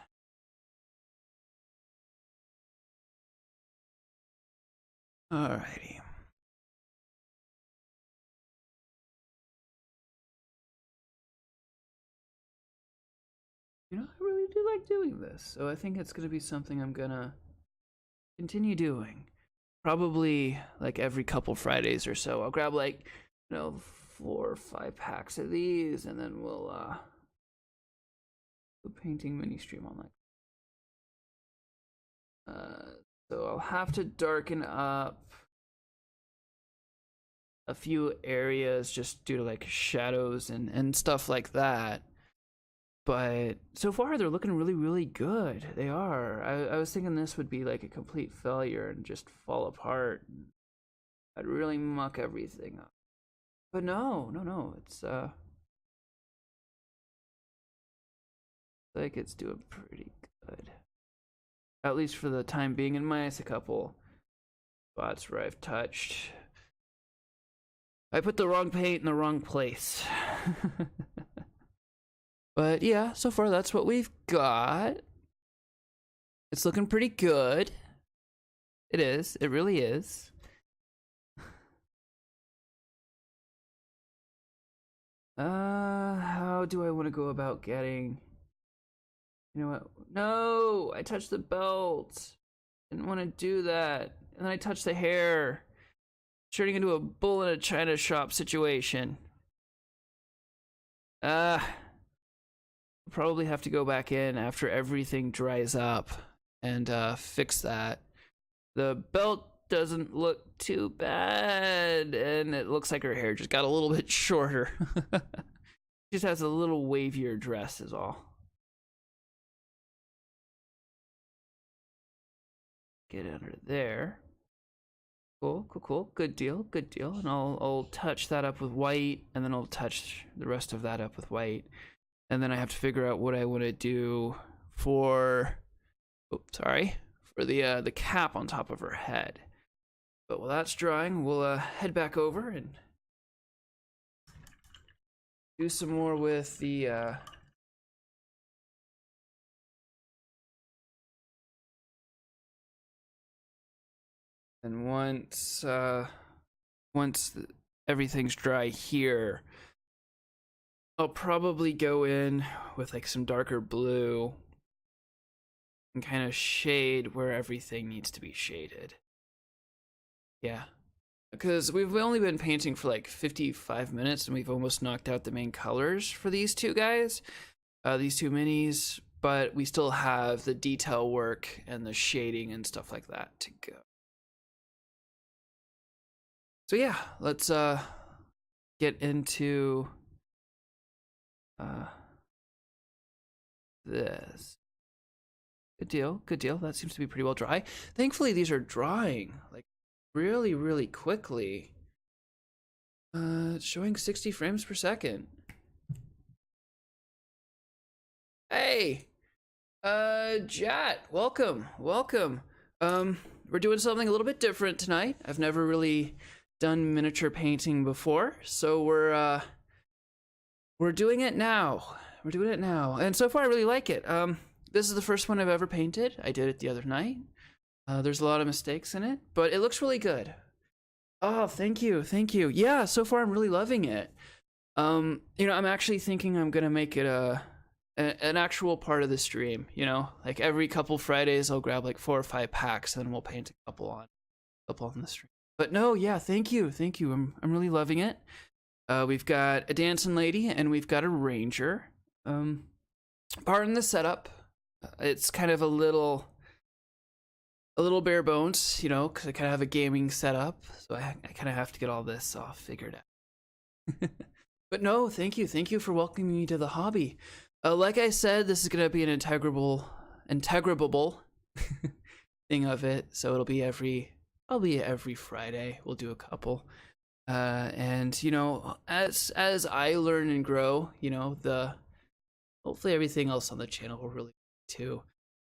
Speaker 1: Alrighty. I really do like doing this. So I think it's gonna be something I'm gonna continue doing. Probably like every couple Fridays or so. I'll grab like, 4 or 5 packs of these, and then we'll do a painting mini stream on that. So I'll have to darken up a few areas just due to like shadows and stuff like that. But so far they're looking really, really good. They are. I was thinking this would be like a complete failure and just fall apart. I'd really muck everything up. But no. It's like it's doing pretty good. At least for the time being. And minus a couple spots where I've touched. I put the wrong paint in the wrong place. But yeah, so far that's what we've got. It's looking pretty good. It is. It really is. How do I want to go about getting... You know what? No! I touched the belt. Didn't want to do that. And then I touched the hair. Turning into a bull in a china shop situation. Probably have to go back in after everything dries up and fix that. The belt doesn't look too bad, and it looks like her hair just got a little bit shorter. Just has a little wavier dress is all. Get under there. Cool. Good deal. And I'll touch that up with white, and then I'll touch the rest of that up with white. And then I have to figure out what I want to do for the cap on top of her head. But while that's drying, we'll head back over and do some more with the and once everything's dry here, I'll probably go in with like some darker blue and kind of shade where everything needs to be shaded. Yeah, because we've only been painting for like 55 minutes and we've almost knocked out the main colors for these two guys, these two minis, but we still have the detail work and the shading and stuff like that to go. So yeah, let's get into this. Good deal. That seems to be pretty well dry. Thankfully, these are drying like really, really quickly. It's showing 60 frames per second. Hey, Jat, welcome. We're doing something a little bit different tonight. I've never really done miniature painting before, so we're doing it now. And so far I really like it. This is the first one I've ever painted. I did it the other night. There's a lot of mistakes in it, but it looks really good. Oh, thank you. Yeah, so far I'm really loving it. I'm actually thinking I'm gonna make it an actual part of the stream. Like every couple Fridays I'll grab like 4 or 5 packs and then we'll paint a couple on the stream. But no, yeah, thank you. I'm really loving it. We've got a dancing lady and we've got a ranger. Pardon the setup. It's kind of a little bare bones, because I kind of have a gaming setup, so I kind of have to get all this all figured out. But no, thank you for welcoming me to the hobby. Like I said, this is gonna be an integrable thing of it, so it'll be every Friday. We'll do a couple. And as I learn and grow, hopefully everything else on the channel will really too.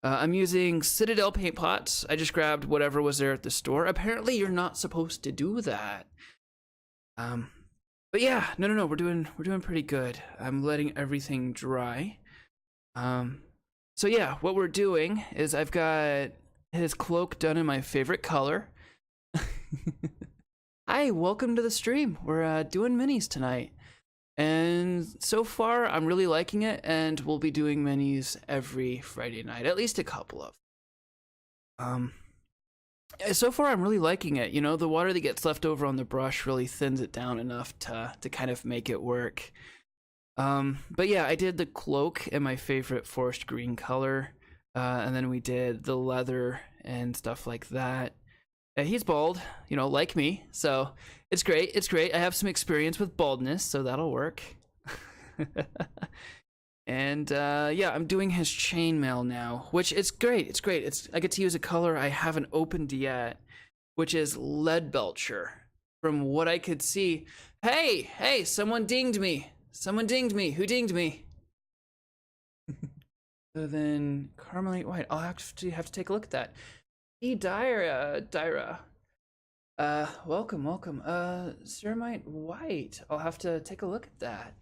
Speaker 1: I'm using Citadel paint pots. I just grabbed whatever was there at the store. Apparently you're not supposed to do that. But yeah, no, we're doing pretty good. I'm letting everything dry. So yeah, what we're doing is I've got his cloak done in my favorite color. Hi, welcome to the stream. We're doing minis tonight. And so far, I'm really liking it, and we'll be doing minis every Friday night, at least a couple of. So far, I'm really liking it. You know, the water that gets left over on the brush really thins it down enough to kind of make it work. But yeah, I did the cloak in my favorite forest green color, and then we did the leather and stuff like that. He's bald, you know, like me, so it's great. It's great. I have some experience with baldness, so that'll work. And yeah, I'm doing his chainmail now, which is great. It's great. I get to use a color I haven't opened yet, which is Leadbelcher. From what I could see, hey, someone dinged me. Someone dinged me. Who dinged me? So then Carmelite White. I'll have to take a look at that. Dyra. Welcome. Ceramite White. I'll have to take a look at that.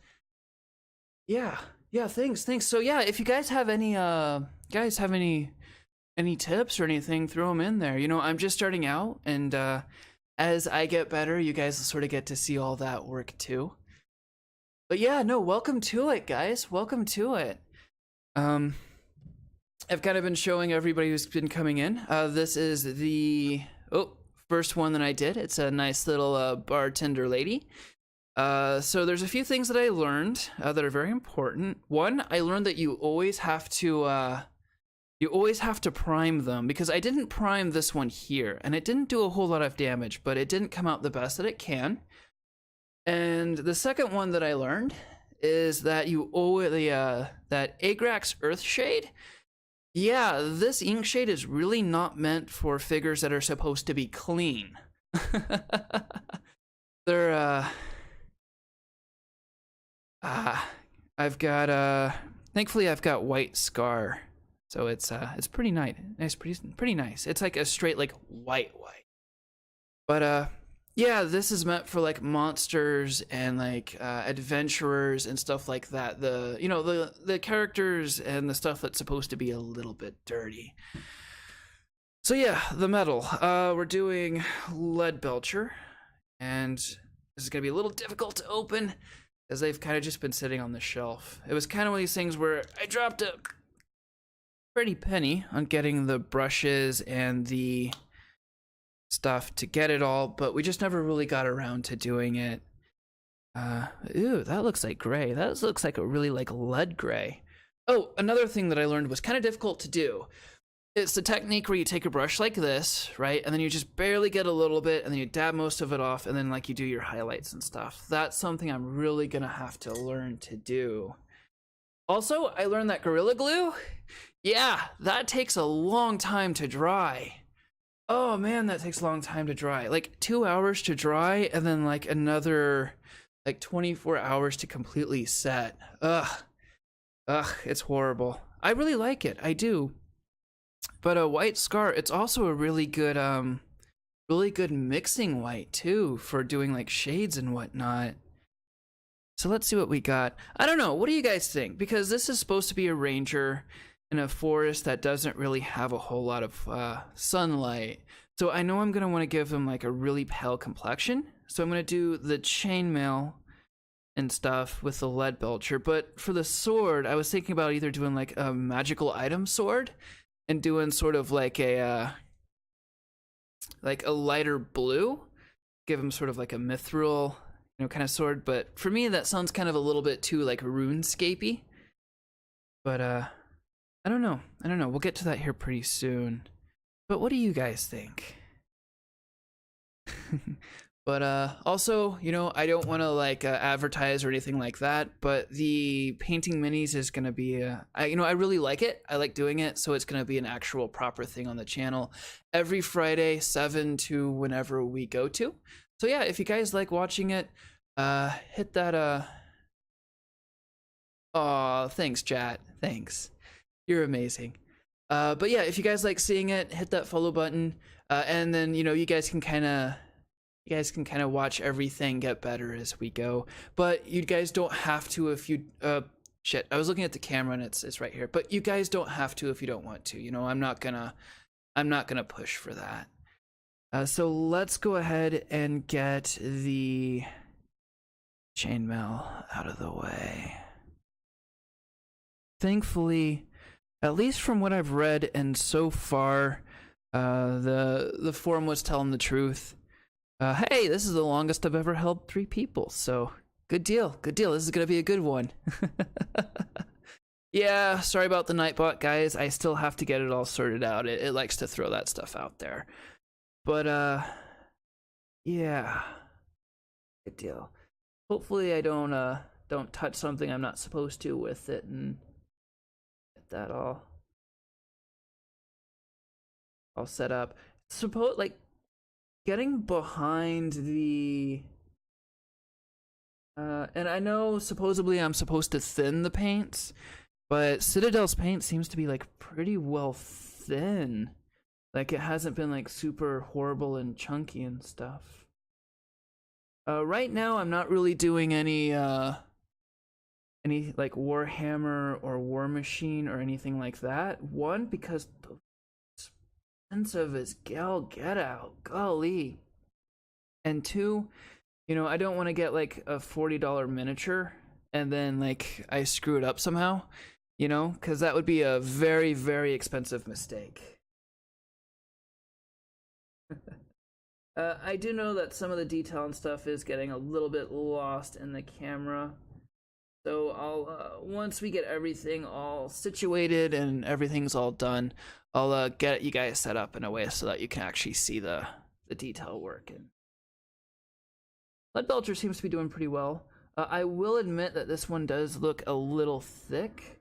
Speaker 1: Yeah, thanks. So yeah, if you guys have any tips or anything, throw them in there. You know, I'm just starting out, and as I get better, you guys will sort of get to see all that work too. But yeah, no, welcome to it, guys. Welcome to it. I've kind of been showing everybody who's been coming in. This is the first one that I did. It's a nice little bartender lady. So there's a few things that I learned that are very important. One, I learned that you always have to prime them, because I didn't prime this one here, and it didn't do a whole lot of damage, but it didn't come out the best that it can. And the second one that I learned is that that Agrax Earthshade. Yeah, this ink shade is really not meant for figures that are supposed to be clean. They're thankfully I've got White Scar, so it's pretty nice. Pretty nice. It's like a straight like white. But yeah, this is meant for like monsters and like adventurers and stuff like that. The characters and the stuff that's supposed to be a little bit dirty. So yeah, the metal. We're doing Leadbelcher, and this is gonna be a little difficult to open, as they've kind of just been sitting on the shelf. It was kind of one of these things where I dropped a pretty penny on getting the brushes and the stuff to get it all, but we just never really got around to doing it. Ooh, that looks like gray. That looks like a really like lead gray. Oh, another thing that I learned was kind of difficult to do. It's the technique where you take a brush like this, right? And then you just barely get a little bit, and then you dab most of it off, and then like you do your highlights and stuff. That's something I'm really gonna have to learn to do. Also, I learned that Gorilla Glue, yeah, that takes a long time to dry. Oh man, that takes a long time to dry. Like 2 hours to dry, and then like another like 24 hours to completely set. Ugh, it's horrible. I really like it, I do. But a White Scar, it's also a really good mixing white too for doing like shades and whatnot. So let's see what we got. I don't know, what do you guys think? Because this is supposed to be a ranger in a forest that doesn't really have a whole lot of sunlight. So I know I'm gonna want to give him like a really pale complexion. So I'm gonna do the chainmail and stuff with the Leadbelcher. But for the sword, I was thinking about either doing like a magical item sword and doing sort of like a lighter blue, give him sort of like a mithril, kind of sword. But for me, that sounds kind of a little bit too like RuneScapey. But I don't know. We'll get to that here pretty soon. But what do you guys think? But also, I don't want to like advertise or anything like that, but the painting minis is going to be I really like it. I like doing it, so it's going to be an actual proper thing on the channel every Friday 7 to whenever we go to. So yeah, if you guys like watching it, hit that aw, thanks chat. Thanks. You're amazing. But yeah, if you guys like seeing it, hit that follow button, and then you guys can kind of watch everything get better as we go. But you guys don't have to if you shit. I was looking at the camera and it's right here. But you guys don't have to if you don't want to. I'm not gonna push for that. So let's go ahead and get the chainmail out of the way. Thankfully, at least from what I've read and so far, the forum was telling the truth. Hey, this is the longest I've ever held 3 people, so good deal, good deal. This is gonna be a good one. Yeah, sorry about the Nightbot, guys. I still have to get it all sorted out. It likes to throw that stuff out there. But, yeah. Good deal. Hopefully I don't touch something I'm not supposed to with it and get that all set up. Like, getting behind the... and I know supposedly I'm supposed to thin the paints, but Citadel's paint seems to be like pretty well thin. Like it hasn't been like super horrible and chunky and stuff. Right now I'm not really doing any like Warhammer or War Machine or anything like that. One, because the expensive as gal get out, golly. And 2, you know, I don't want to get like a $40 miniature and then like I screw it up somehow, you know, because that would be a very, very expensive mistake. I do know that some of the detail and stuff is getting a little bit lost in the camera. So I'll, once we get everything all situated and everything's all done, I'll get you guys set up in a way so that you can actually see the detail work. And Leadbelcher seems to be doing pretty well. I will admit that this one does look a little thick,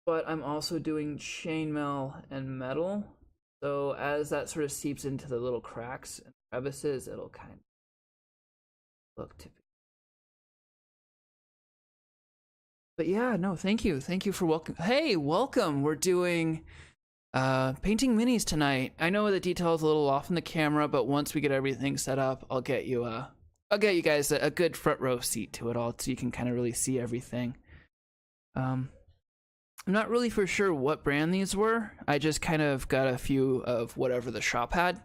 Speaker 1: but I'm also doing chainmail and metal. So as that sort of seeps into the little cracks and crevices, it'll kind of look to be. But yeah, no, thank you. Thank you for welcome. Hey, welcome. We're doing painting minis tonight. I know the detail is a little off in the camera, but once we get everything set up, I'll get you guys a good front row seat to it all so you can kind of really see everything. I'm not really for sure what brand these were. I just kind of got a few of whatever the shop had,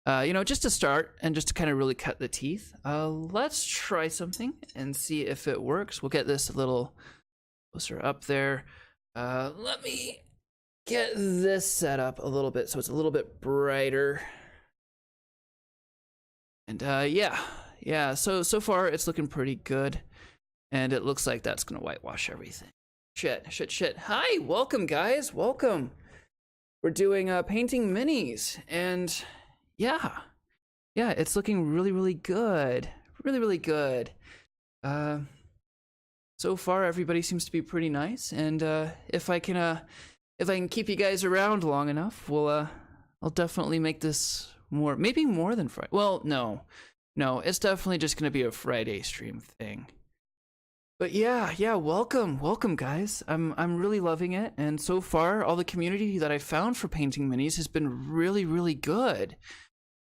Speaker 1: you know, just to start and just to kind of really cut the teeth. Let's try something and see if it works. We'll get this a little closer up there. Let me get this set up a little bit so it's a little bit brighter. And yeah, so far it's looking pretty good. And it looks like that's gonna whitewash everything. Shit. Hi, welcome guys, welcome. We're doing painting minis, and yeah, it's looking really, really good. Really good. So far everybody seems to be pretty nice, and if I can keep you guys around long enough, I'll definitely make this maybe more than Friday. Well, no, it's definitely just gonna be a Friday stream thing. But yeah, welcome guys. I'm really loving it, and so far all the community that I found for painting minis has been really, really good.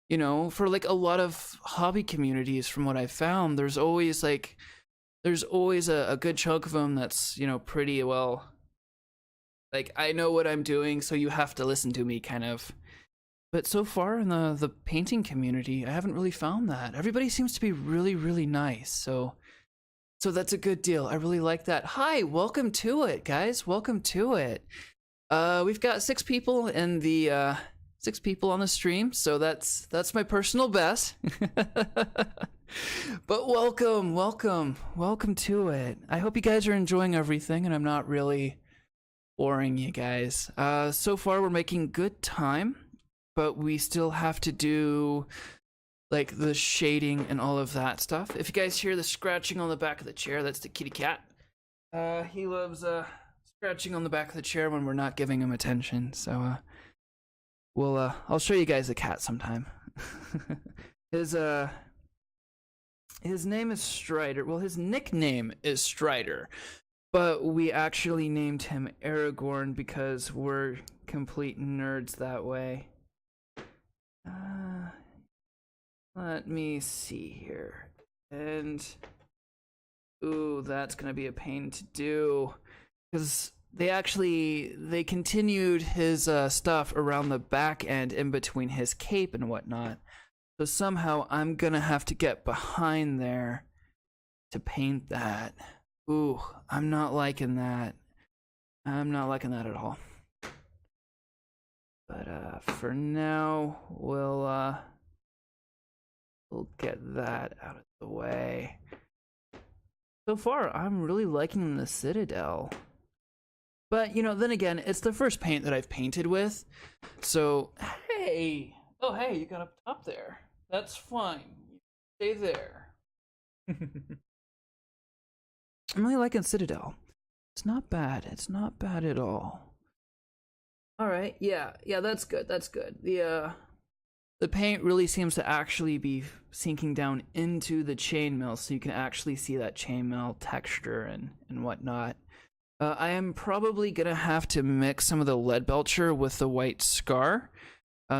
Speaker 1: You know, for like a lot of hobby communities, from what I've found, there's always a good chunk of them that's, you know, pretty well, like, I know what I'm doing, so you have to listen to me kind of. But so far in the painting community, I haven't really found that. Everybody seems to be really, really nice, so that's a good deal. I really like that. Hi, welcome to it, guys. Welcome to it. We've got 6 people in the 6 people on the stream, so that's my personal best. But welcome to it. I hope you guys are enjoying everything, and I'm not really boring you guys. So far we're making good time, but we still have to do like the shading and all of that stuff. If you guys hear the scratching on the back of the chair, that's the kitty cat. He loves scratching on the back of the chair when we're not giving him attention. So I'll show you guys the cat sometime. His name is Strider. Well, his nickname is Strider, but we actually named him Aragorn because we're complete nerds that way. Let me see here. And ooh, that's gonna be a pain to do, because they continued his stuff around the back end in between his cape and whatnot. So somehow I'm gonna have to get behind there to paint that. Ooh, I'm not liking that. I'm not liking that at all. But for now, we'll get that out of the way. So far, I'm really liking the Citadel. But, you know, then again, it's the first paint that I've painted with. So, hey! Oh, hey, you got up top there. That's fine. Stay there. I'm really liking Citadel. It's not bad. It's not bad at all. Alright, yeah, that's good. That's good. The paint really seems to actually be sinking down into the chainmail, so you can actually see that chainmail texture and whatnot. I am probably gonna have to mix some of the Leadbelcher with the white scar,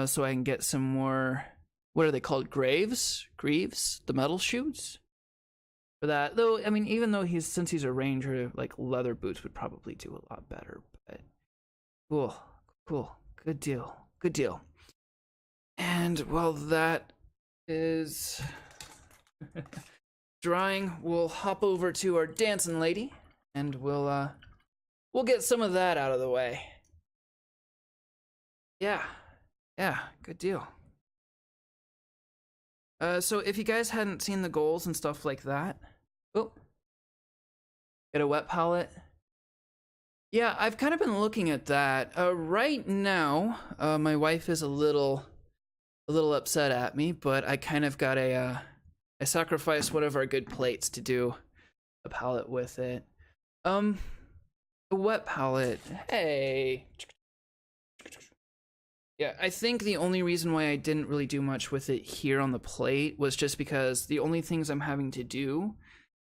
Speaker 1: so I can get some more, what are they called, greaves, the metal shoots for that. Though, I mean, even though since he's a ranger, like leather boots would probably do a lot better. But cool, good deal. And while that is drying, we'll hop over to our dancing lady, and we'll get some of that out of the way. Yeah, good deal. So if you guys hadn't seen the goals and stuff like that, get a wet palette. Yeah, I've kind of been looking at that. Right now, my wife is a little upset at me, but I kind of got I sacrificed one of our good plates to do a palette with it. A wet palette. Hey. Yeah, I think the only reason why I didn't really do much with it here on the plate was just because the only things I'm having to do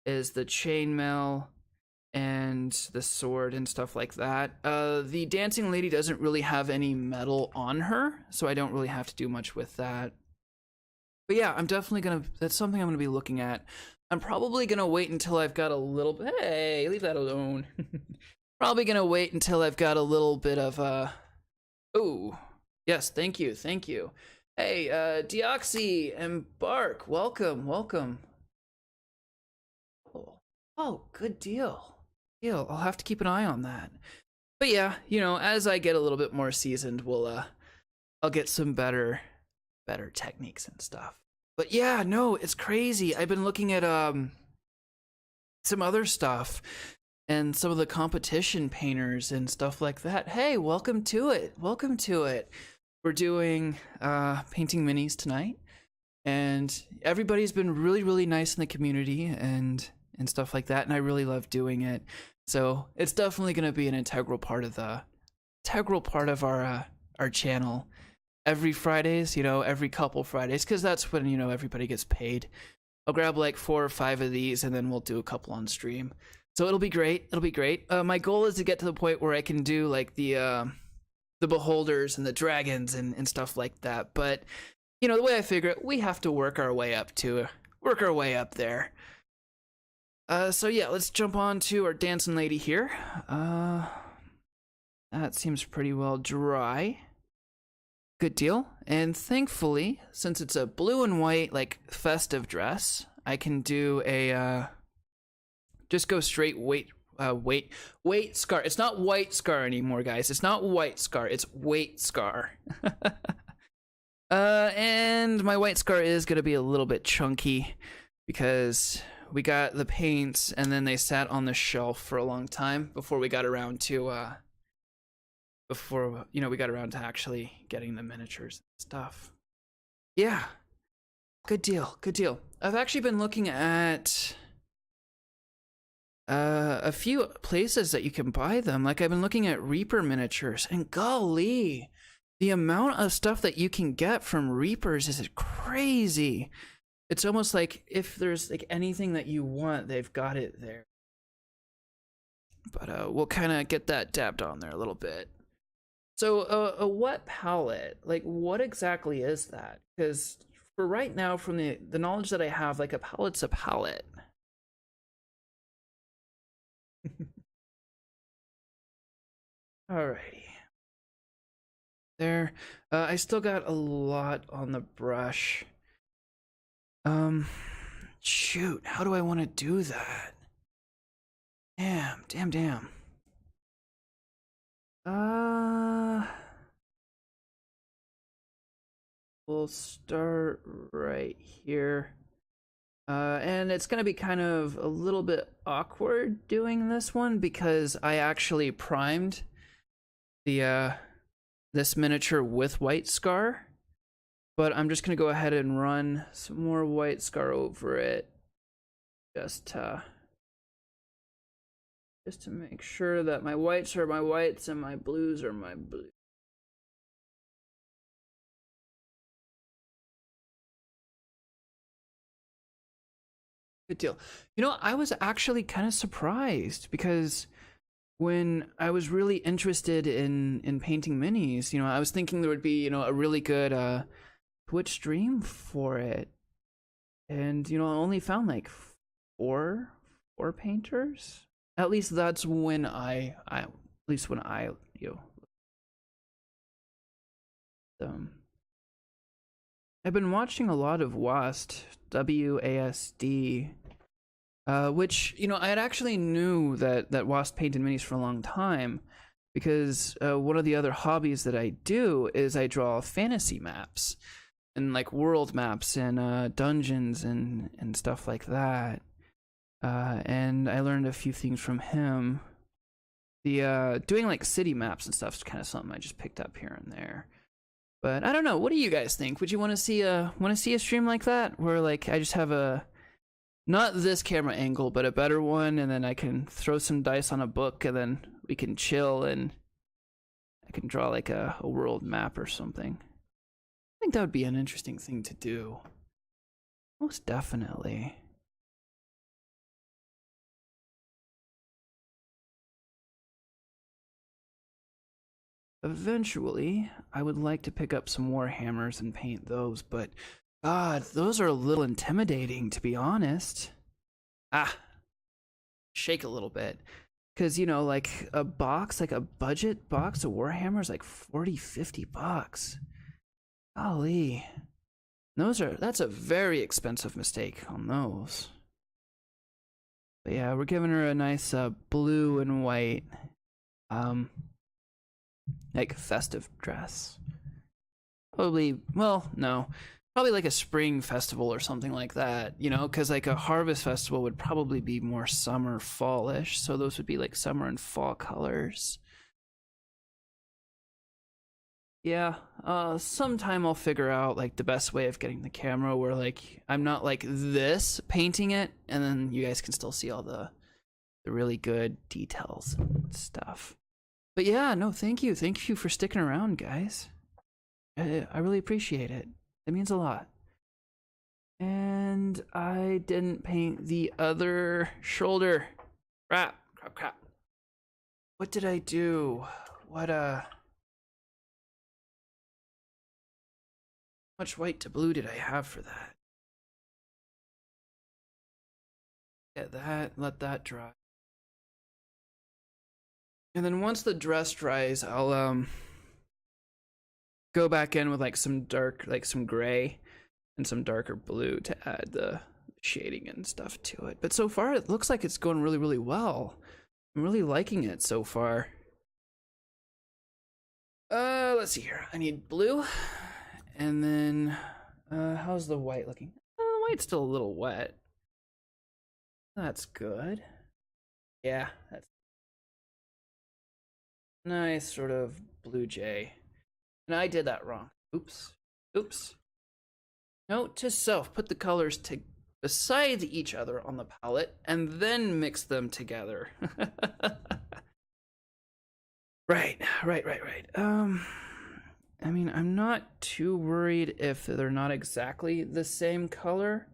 Speaker 1: is the chainmail and the sword and stuff like that. The dancing lady doesn't really have any metal on her, so I don't really have to do much with that. But yeah, I'm definitely that's something I'm gonna be looking at. I'm probably gonna wait until I've got a little bit, hey, leave that alone. Probably gonna wait until I've got a little bit of, ooh, yes, thank you. Hey, Deoxy and Bark, welcome. Oh, good deal. I'll have to keep an eye on that. But yeah, you know, as I get a little bit more seasoned, I'll get some better techniques and stuff. But yeah, no, it's crazy. I've been looking at some other stuff and some of the competition painters and stuff like that. Hey, welcome to it. We're doing painting minis tonight, and everybody's been really nice in the community and stuff like that, and I really love doing it. So it's definitely going to be an integral part of our channel. Every Fridays, you know, every couple Fridays, because that's when, you know, everybody gets paid. I'll grab like 4 or 5 of these, and then we'll do a couple on stream. So it'll be great. My goal is to get to the point where I can do like the beholders and the dragons and stuff like that. But you know, the way I figure it, we have to work our way up there. So yeah, let's jump on to our dancing lady here. That seems pretty well dry. Good deal. And thankfully, since it's a blue and white like festive dress, I can do a just go straight weight scar. It's not white scar anymore, guys. It's not white scar, it's weight scar. And my white scar is gonna be a little bit chunky because we got the paints and then they sat on the shelf for a long time before we got around to actually getting the miniatures and stuff. Yeah, good deal. I've actually been looking at a few places that you can buy them. Like I've been looking at Reaper miniatures, and golly, the amount of stuff that you can get from Reapers is crazy. It's almost like if there's like anything that you want, they've got it there. But we'll kind of get that dabbed on there a little bit. So a wet palette, like what exactly is that? Because for right now, from the knowledge that I have, like a palette's a palette. Alrighty. There. I still got a lot on the brush. shoot, how do I want to do that? Damn. We'll start right here. And it's gonna be kind of a little bit awkward doing this one because I actually primed the this miniature with white scar, but I'm just gonna go ahead and run some more white scar over it, just to make sure that my whites are my whites and my blues are my blues. Good deal. You know, I was actually kind of surprised because when I was really interested in painting minis, you know, I was thinking there would be, you know, a really good Twitch stream for it. And, you know, I only found like four painters. At least that's when at least when I, you know, I've been watching a lot of WASD, WASD, which, you know, I had actually knew that WASD painted minis for a long time because one of the other hobbies that I do is I draw fantasy maps and like world maps and dungeons and stuff like that. And I learned a few things from him. The doing like city maps and stuff is kind of something I just picked up here and there. But I don't know. What do you guys think? Would you want to see a stream like that, where like I just have a not this camera angle, but a better one, and then I can throw some dice on a book, and then we can chill, and I can draw like a world map or something. I think that would be an interesting thing to do. Most definitely. Eventually, I would like to pick up some Warhammers and paint those, but God, those are a little intimidating, to be honest. Shake a little bit. Because, you know, like a box, like a budget box of Warhammer is like 40, 50 bucks. Golly. That's a very expensive mistake on those. But yeah, we're giving her a nice blue and white like festive dress. Probably, well, no, probably like a spring festival or something like that, you know, because like a harvest festival would probably be more summer fallish, so those would be like summer and fall colors. Yeah, sometime I'll figure out like the best way of getting the camera where like I'm not like this painting it, and then you guys can still see all the really good details and stuff. But yeah, no, thank you for sticking around, guys. I really appreciate it. It means a lot. And I didn't paint the other shoulder. Crap. What did I do? How much white to blue did I have for that? Get that, let that dry. And then once the dress dries, I'll go back in with like some dark, like some gray and some darker blue to add the shading and stuff to it. But so far it looks like it's going really, really well. I'm really liking it so far. Let's see here. I need blue. And then how's the white looking? The white's still a little wet. That's good. Yeah, that's nice sort of blue jay. And I did that wrong. Oops. Note to self, put the colors beside each other on the palette and then mix them together. Right. I mean, I'm not too worried if they're not exactly the same color,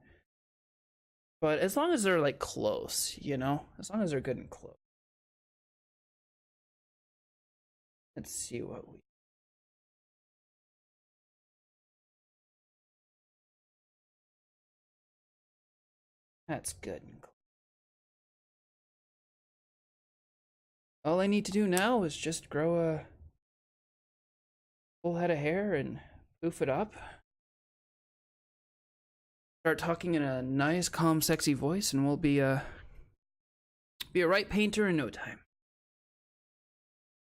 Speaker 1: but as long as they're like close, you know, as long as they're good and close. Let's see what we. That's good. All I need to do now is just grow a full head of hair and poof it up. start talking in a nice, calm, sexy voice, and we'll be a right painter in no time.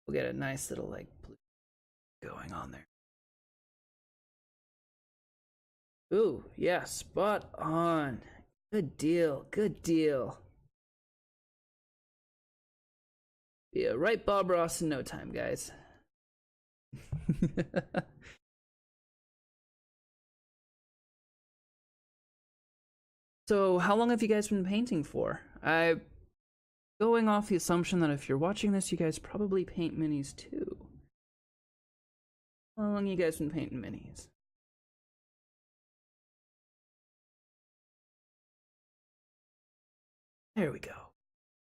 Speaker 1: We'll get a nice little like blue going on there. Ooh, yeah, spot on. Good deal, good deal. Yeah, right Bob Ross in no time, guys. So, how long have you guys been painting for? I'm going off the assumption that if you're watching this, you guys probably paint minis too. How long have you guys been painting minis? There we go.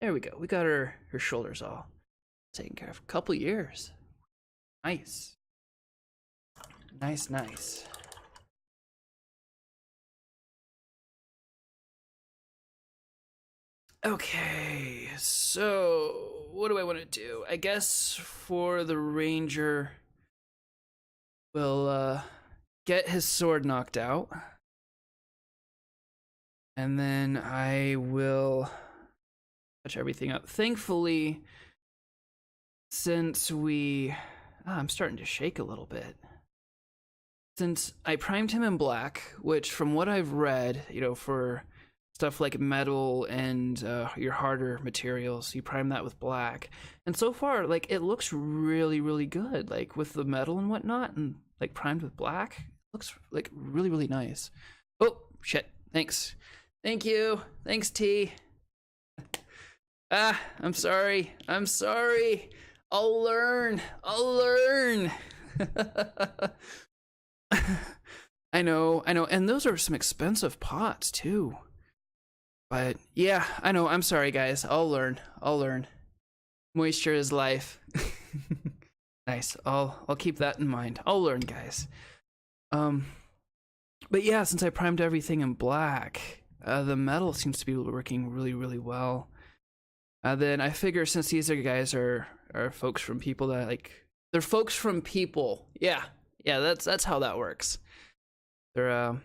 Speaker 1: There we go. We got her shoulders all taken care of. A couple years. Nice. Nice, nice. Okay, so what do I want to do? I guess for the ranger, we'll get his sword knocked out. And then I will touch everything up. Thankfully, since I'm starting to shake a little bit. Since I primed him in black, which from what I've read, you know, for stuff like metal and your harder materials, you prime that with black. And so far, like, it looks really, really good. Like, with the metal and whatnot, and, like, primed with black, it looks, like, really, really nice. Oh, shit. Thanks. Thank you. Thanks, T. I'm sorry. I'm sorry. I'll learn. I'll learn. I know. And those are some expensive pots, too. But, yeah, I know. I'm sorry, guys. I'll learn. Moisture is life. Nice. I'll keep that in mind. I'll learn, guys. But yeah, since I primed everything in black, the metal seems to be working really, really well. Then I figure since these guys are folks from people that, like, they're folks from people. Yeah, that's how that works. They're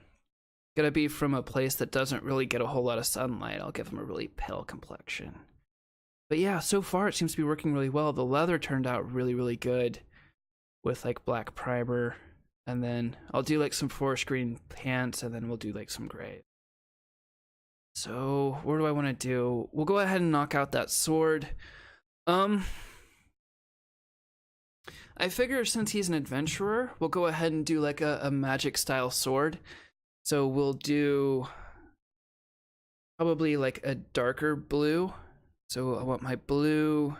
Speaker 1: gonna be from a place that doesn't really get a whole lot of sunlight. I'll give them a really pale complexion. But yeah, so far it seems to be working really well. The leather turned out really, really good with like black primer. And then I'll do like some forest green pants, and then we'll do like some gray. So what do I want to do? We'll go ahead and knock out that sword. I figure since he's an adventurer, we'll go ahead and do like a magic style sword. So we'll do probably like a darker blue. So I want my blue.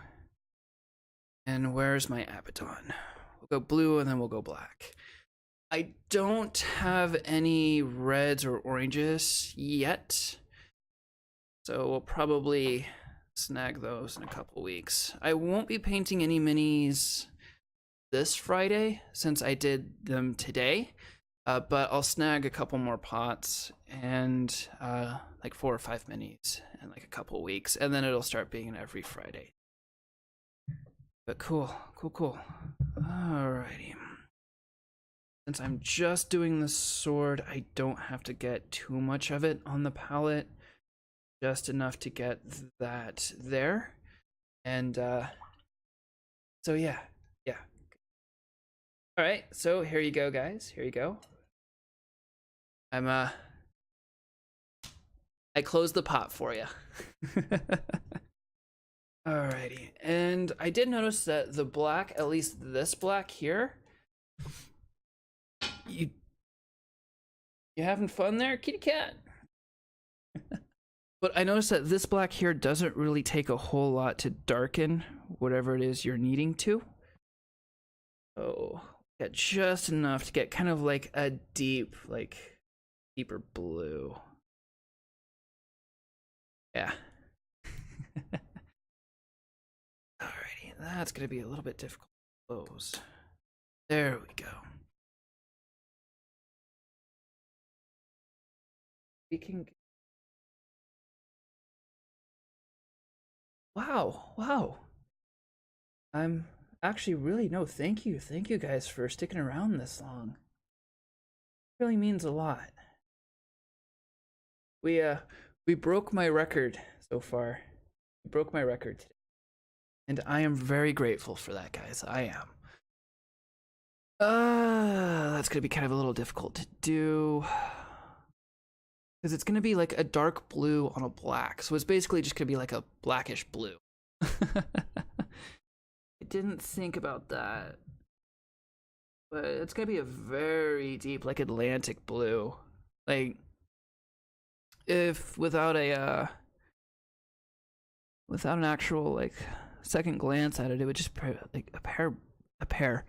Speaker 1: And where's my Abaddon? We'll go blue and then we'll go black. I don't have any reds or oranges yet. So we'll probably snag those in a couple weeks. I won't be painting any minis this Friday since I did them today. But I'll snag a couple more pots and like 4 or 5 minis in like a couple weeks, and then it'll start being every Friday. But cool. Alrighty. Since I'm just doing the sword, I don't have to get too much of it on the palette. Just enough to get that there. And so yeah. Alright, so here you go, guys. Here you go. I closed the pot for you. Alrighty, and I did notice that the black, at least this black here, you having fun there, kitty cat? But I noticed that this black here doesn't really take a whole lot to darken whatever it is you're needing to. So get just enough to get kind of like a deep, like deeper blue. Yeah. Alrighty, that's gonna be a little bit difficult to close. There we go. We can. Wow. I'm actually really, no, thank you guys for sticking around this long. It really means a lot. We broke my record so far. We broke my record today. And I am very grateful for that, guys. I am. That's gonna be kind of a little difficult to do. Because it's gonna be like a dark blue on a black. So it's basically just gonna be like a blackish blue. I didn't think about that. But it's gonna be a very deep, like Atlantic blue. Like, if without an actual like second glance at it, it would just like a pair.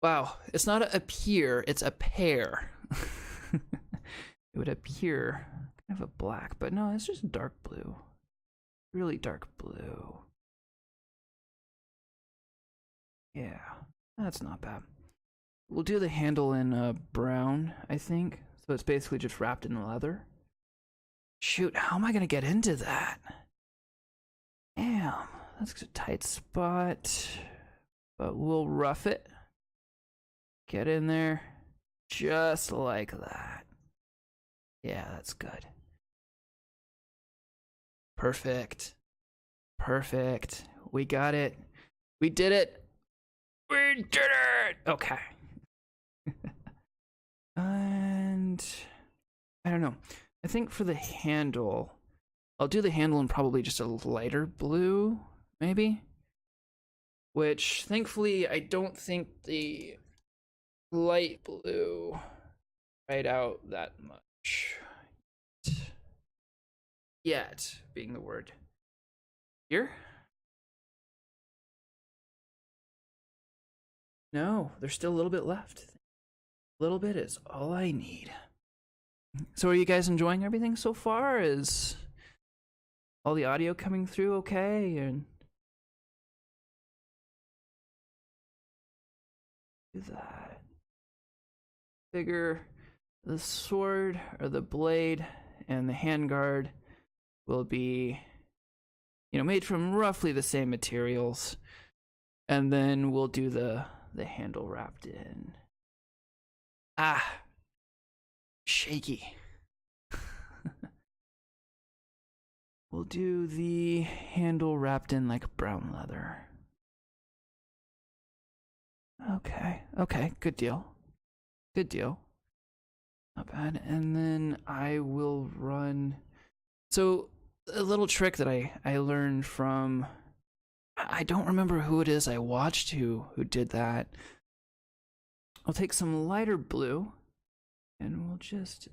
Speaker 1: Wow, it's not a appear, it's a pair. It would appear kind of a black, but no, it's just dark blue. Really dark blue. Yeah, that's not bad. We'll do the handle in brown, I think. So it's basically just wrapped in leather. Shoot, how am I gonna get into that? Damn, that's a tight spot. But we'll rough it. Get in there. Just like that. Yeah, that's good. Perfect. Perfect. We got it. We did it. We did it! Okay. And I don't know. I think for the handle, I'll do the handle in probably just a lighter blue, maybe. Which, thankfully, I don't think the light blue right out that much. Yet, being the word. Here? No, there's still a little bit left. A little bit is all I need. So are you guys enjoying everything so far? Is all the audio coming through okay? And do that. Figure the sword or the blade and the handguard will be, made from roughly the same materials. And then we'll do the handle wrapped in. Shaky. We'll do the handle wrapped in like brown leather. Okay, good deal. Good deal. Not bad. And then I will run. So, a little trick that I learned from, I don't remember who it is I watched who did that. I'll take some lighter blue and we'll just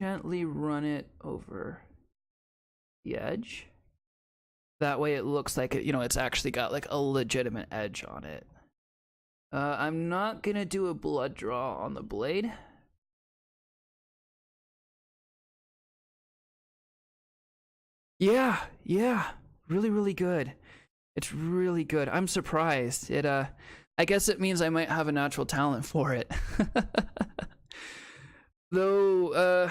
Speaker 1: gently run it over the edge. That way it looks like it's actually got like a legitimate edge on it. I'm not gonna do a blood draw on the blade. Yeah, really, really good. It's really good. I'm surprised. I guess it means I might have a natural talent for it. Though,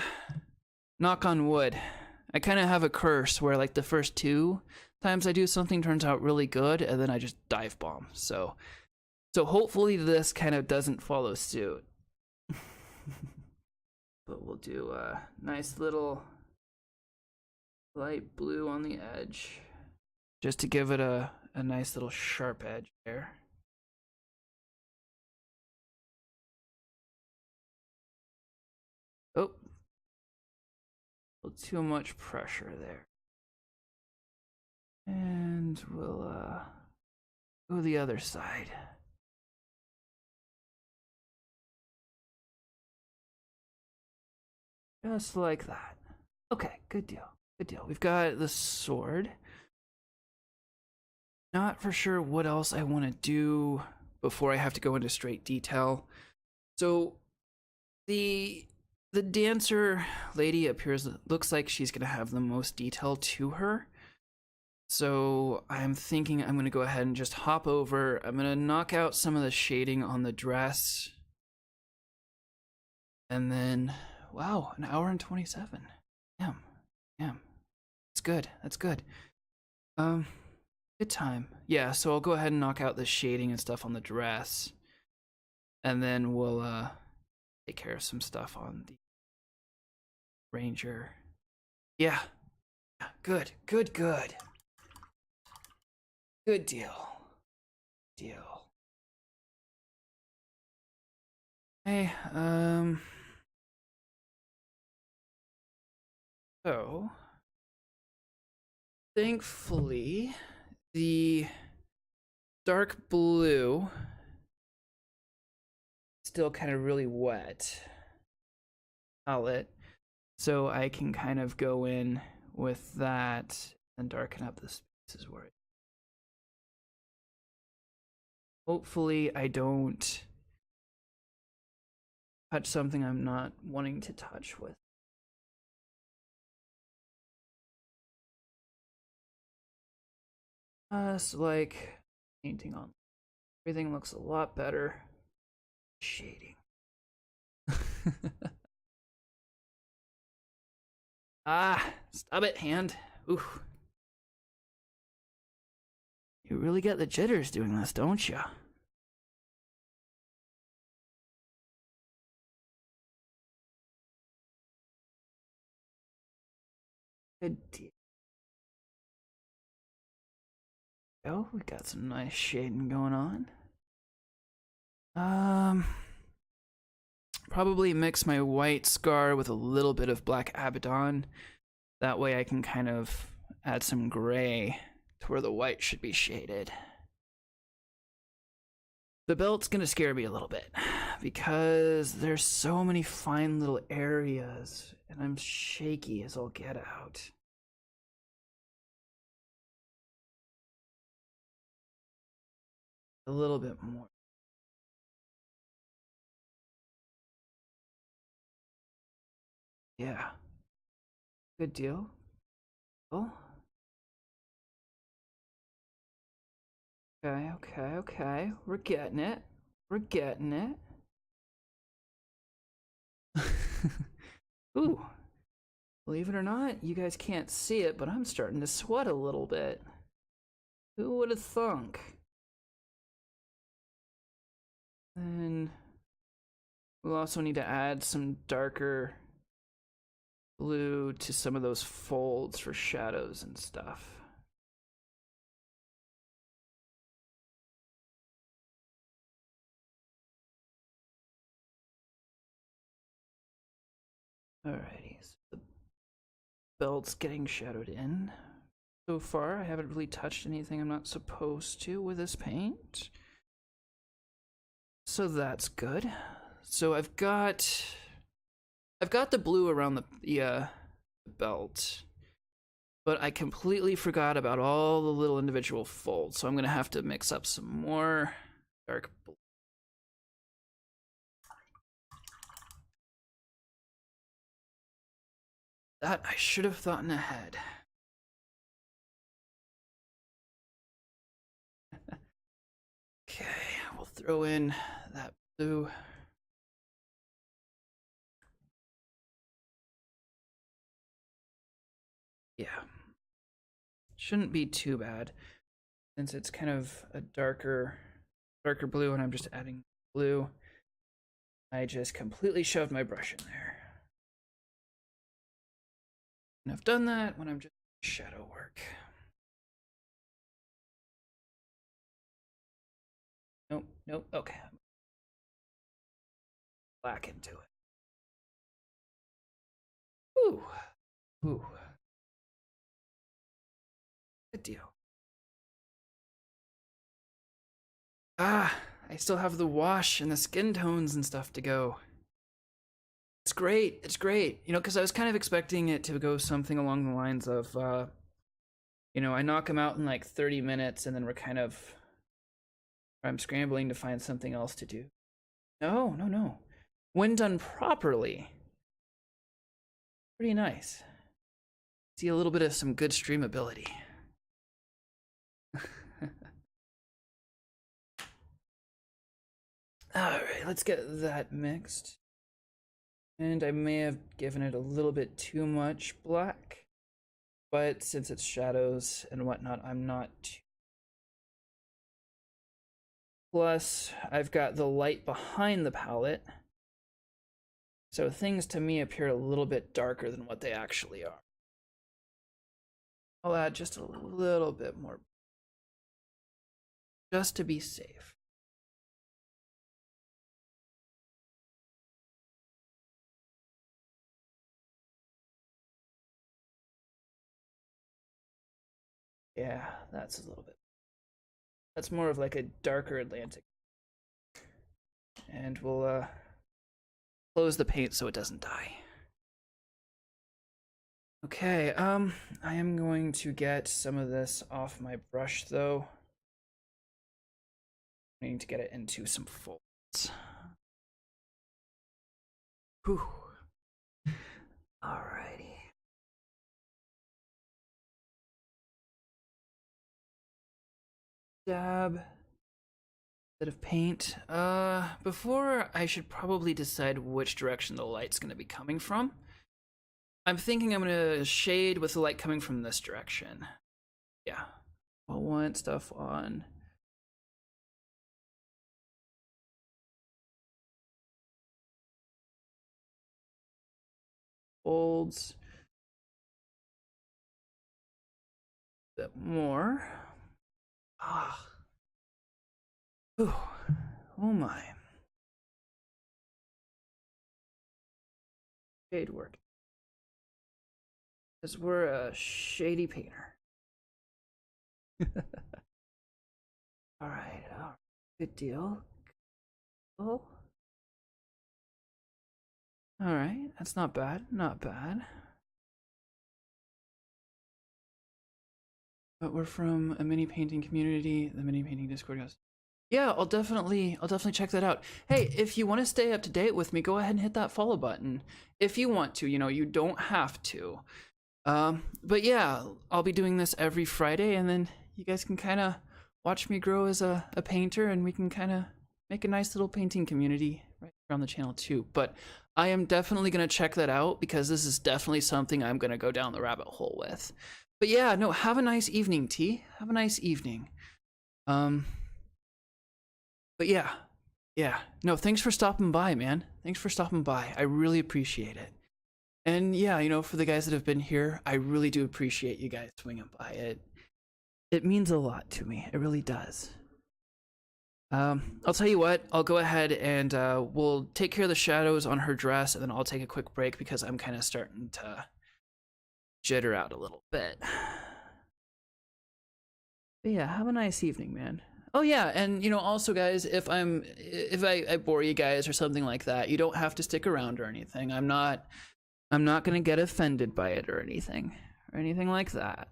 Speaker 1: knock on wood, I kind of have a curse where like the first 2 times I do something turns out really good, and then I just dive bomb. So hopefully this kind of doesn't follow suit. But we'll do a nice little light blue on the edge, just to give it a nice little sharp edge there. Oh, a little too much pressure there. And we'll go the other side. Just like that. Okay, good deal. Good deal. We've got the sword. Not for sure what else I want to do before I have to go into straight detail. So the dancer lady looks like she's gonna have the most detail to her. So I'm thinking I'm gonna go ahead and just hop over. I'm gonna knock out some of the shading on the dress. And then, wow, 1 hour and 27. Damn. That's good. Good time. Yeah, so I'll go ahead and knock out the shading and stuff on the dress. And then we'll take care of some stuff on the Ranger. Yeah. Good, good, good. Good deal. Deal. Hey, so thankfully the dark blue still kind of really wet palette, so I can kind of go in with that and darken up the spaces where it. Hopefully I don't touch something I'm not wanting to touch with. So like painting on, everything looks a lot better. Shading. Ah, stop it, hand. Ooh. You really get the jitters doing this, don't you? Good deal. Oh, we got some nice shading going on. Probably mix my white scar with a little bit of black Abaddon. That way I can kind of add some gray to where the white should be shaded. The belt's gonna scare me a little bit because there's so many fine little areas and I'm shaky as all get out. A little bit more. Yeah. Good deal. Oh. Okay. We're getting it. We're getting it. Ooh. Believe it or not, you guys can't see it, but I'm starting to sweat a little bit. Who would have thunk? And we'll also need to add some darker blue to some of those folds for shadows and stuff. Alrighty, so the belt's getting shadowed in. So far, I haven't really touched anything I'm not supposed to with this paint. So that's good. So I've got the blue around the belt, but I completely forgot about all the little individual folds. So I'm gonna have to mix up some more dark blue. That I should have thought ahead. Okay, we'll throw in that blue. Yeah. Shouldn't be too bad since it's kind of a darker blue and I'm just adding blue. I just completely shoved my brush in there. And I've done that when I'm just shadow work. Nope, okay. Black into it. Ooh. Good deal. Ah, I still have the wash and the skin tones and stuff to go. It's great. You know, because I was kind of expecting it to go something along the lines of, I knock them out in like 30 minutes and then I'm scrambling to find something else to do. No. When done properly, pretty nice. See a little bit of some good streamability. Alright, let's get that mixed. And I may have given it a little bit too much black, but since it's shadows and whatnot, I'm not too. Plus, I've got the light behind the palette, so things to me appear a little bit darker than what they actually are. I'll add just a little bit more, just to be safe. Yeah, that's a little bit. That's more of like a darker Atlantic. And we'll close the paint so it doesn't die. Okay, I am going to get some of this off my brush though. I need to get it into some folds. Whew. Alrighty. Dab. Bit of paint. Before I should probably decide which direction the light's gonna be coming from. I'm thinking I'm gonna shade with the light coming from this direction. Yeah. I'll want stuff on folds. A bit more. Ah. Whew. Oh my. Shade work. Because we're a shady painter. Alright, good deal. Oh. Alright, that's not bad, not bad. But we're from a mini painting community, the mini painting Discord goes. Yeah, I'll definitely check that out. Hey, if you want to stay up to date with me, go ahead and hit that follow button. If you want to, you know, you don't have to. But yeah, I'll be doing this every Friday, and then you guys can kind of watch me grow as a painter, and we can kind of make a nice little painting community right here on the channel too. But I am definitely going to check that out because this is definitely something I'm going to go down the rabbit hole with. But yeah, no, have a nice evening, T. Have a nice evening. But yeah, no, thanks for stopping by, man. Thanks for stopping by. I really appreciate it. And yeah, you know, for the guys that have been here, I really do appreciate you guys swinging by. It means a lot to me. It really does. I'll tell you what, I'll go ahead and we'll take care of the shadows on her dress, and then I'll take a quick break because I'm kind of starting to jitter out a little bit. But yeah, have a nice evening, man. Oh yeah, and you know, also guys, if I bore you guys or something like that, you don't have to stick around or anything. I'm not gonna get offended by it or anything like that.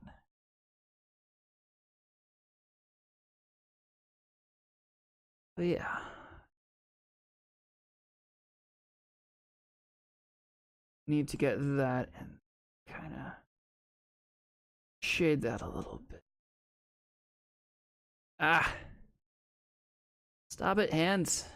Speaker 1: But yeah. Need to get that and kind of shade that a little bit. Ah. Stop it, hands.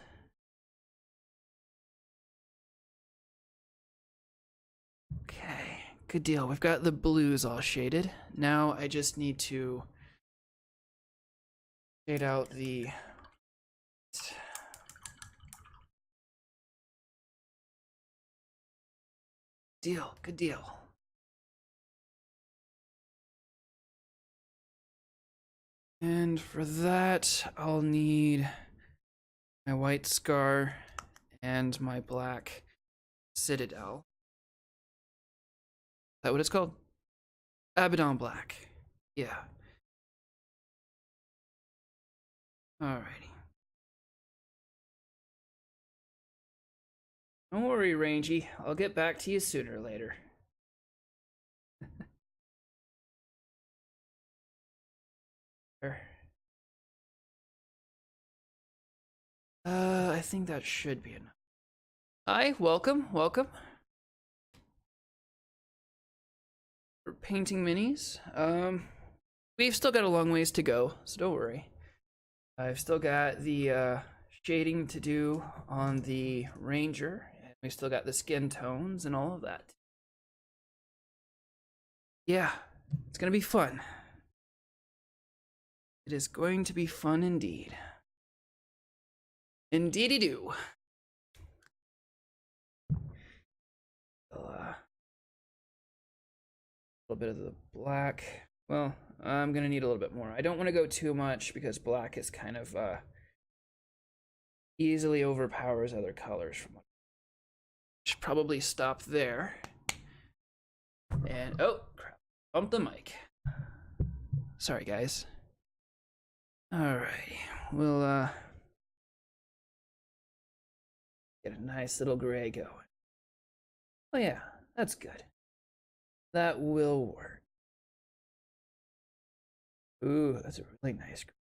Speaker 1: Okay, good deal. We've got the blues all shaded. Now I just need to shade out the deal. Good deal. And for that, I'll need my white scar and my black citadel. Is that what it's called? Abaddon Black. Yeah. Alrighty. Don't worry, Rangy. I'll get back to you sooner or later. I think that should be enough. Hi, welcome. For painting minis. We've still got a long ways to go, so don't worry. I've still got the shading to do on the Ranger, and we still got the skin tones and all of that. Yeah, it's gonna be fun. It is going to be fun indeed. Indeedy do. A little bit of the black Well, I'm gonna need a little bit more. I don't want to go too much because black is kind of easily overpowers other colors. From what should probably stop there. And oh crap, bump the mic. Sorry guys. Alrighty, we'll get a nice little gray going. Oh yeah, that's good. That will work. Ooh, that's a really nice gray.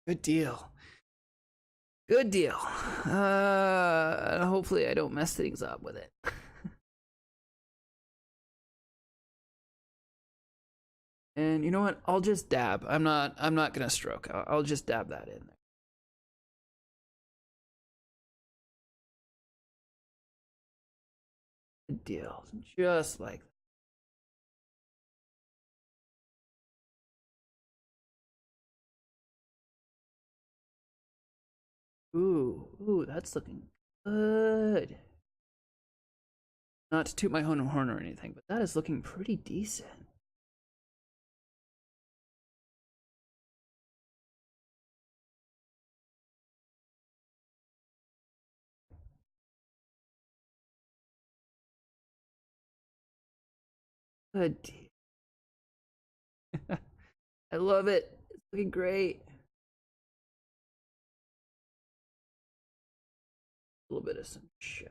Speaker 1: Good deal. Good deal. Hopefully I don't mess things up with it. And you know what? I'll just dab. I'm not gonna stroke. I'll just dab that in there. Good deal. Just like that. Ooh, that's looking good. Not to toot my own horn or anything, but that is looking pretty decent. Good deal. I love it. It's looking great. A little bit of some shadow.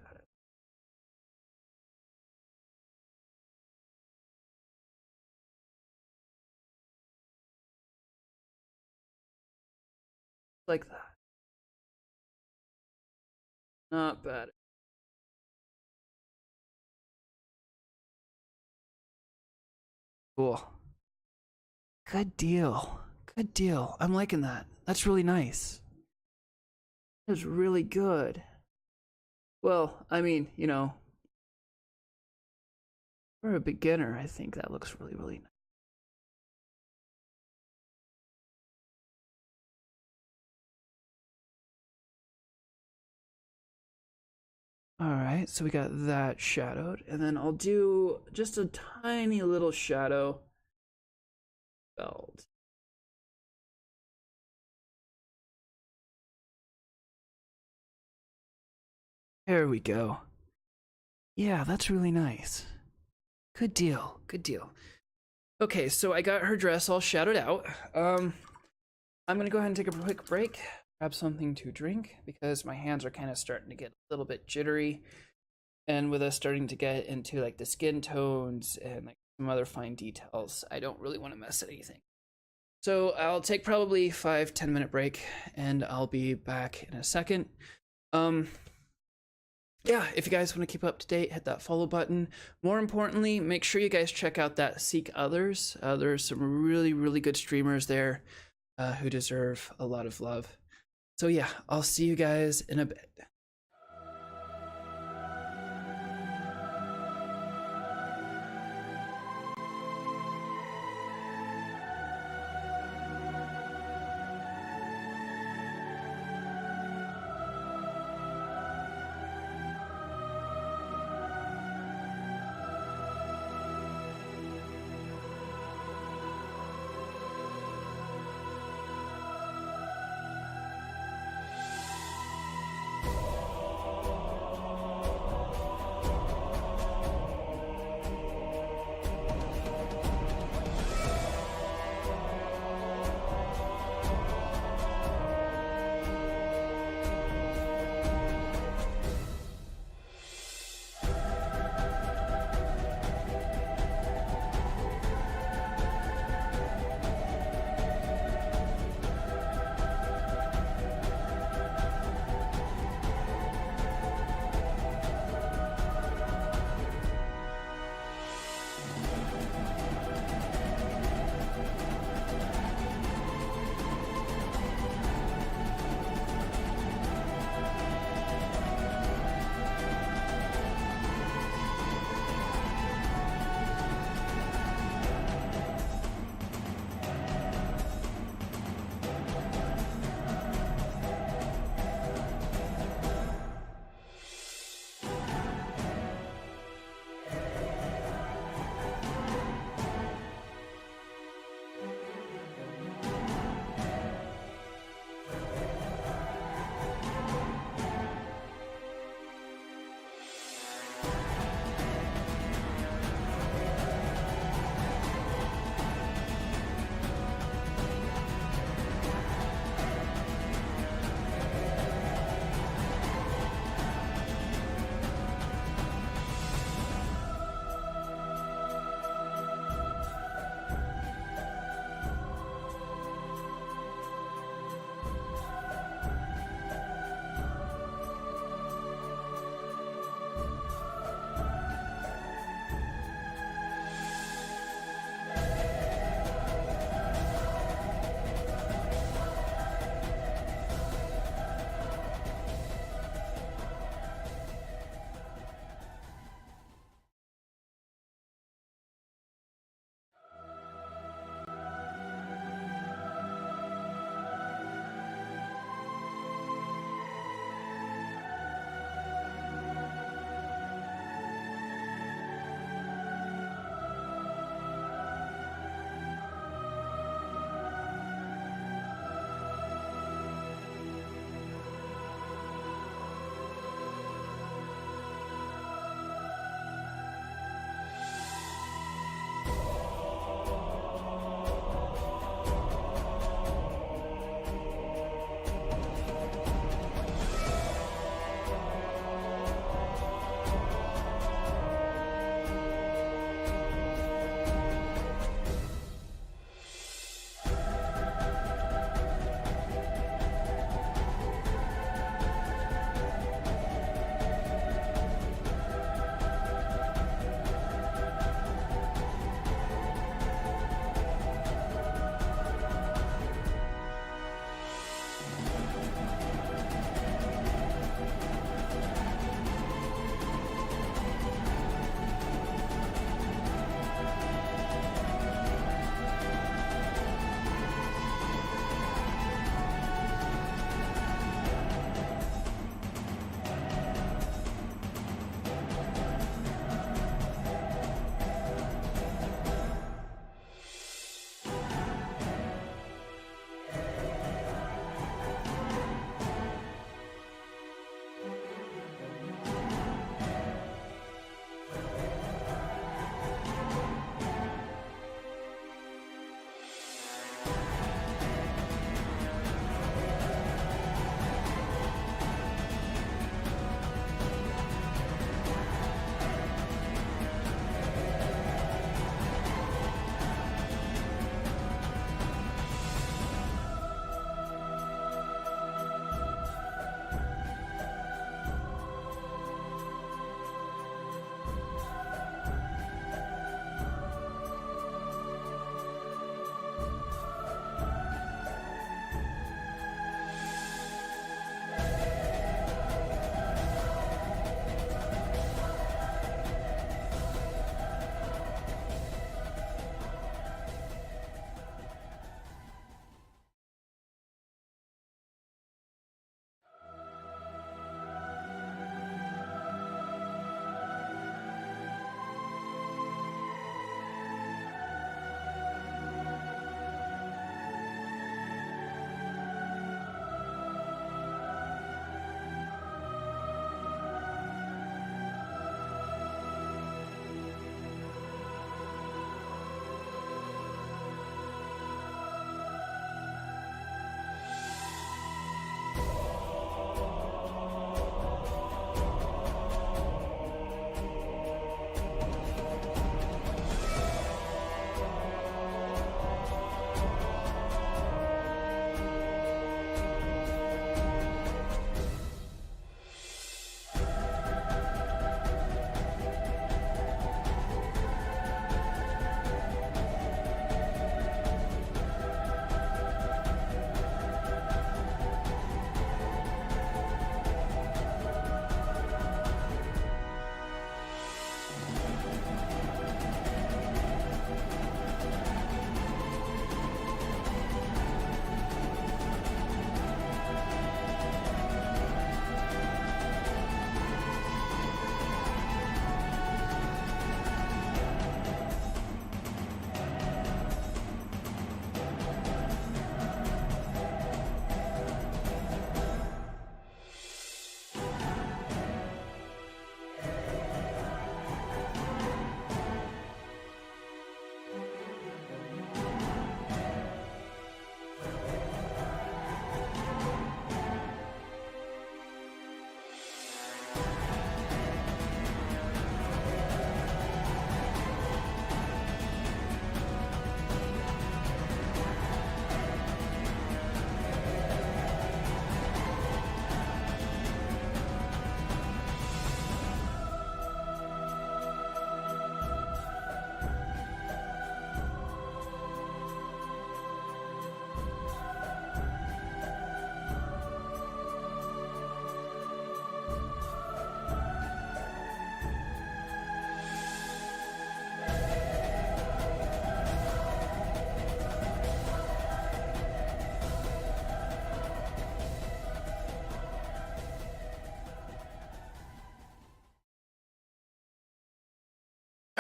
Speaker 1: Like that. Not bad. Cool. Good deal. Good deal. I'm liking that. That's really nice. That's really good. Well, I mean, you know, for a beginner, I think that looks really, really nice. Alright, so we got that shadowed, and then I'll do just a tiny little shadow belt. There we go. Yeah, that's really nice. Good deal, good deal. Okay, so I got her dress all shadowed out. I'm gonna go ahead and take a quick break, grab something to drink, because my hands are kind of starting to get a little bit jittery. And with us starting to get into like the skin tones and like some other fine details, I don't really want to mess at anything. So I'll take probably 5-10 minute break and I'll be back in a second. Yeah, if you guys want to keep up to date, hit that follow button. More importantly, make sure you guys check out that Seek Others. There's some really, really good streamers there who deserve a lot of love. So yeah, I'll see you guys in a bit.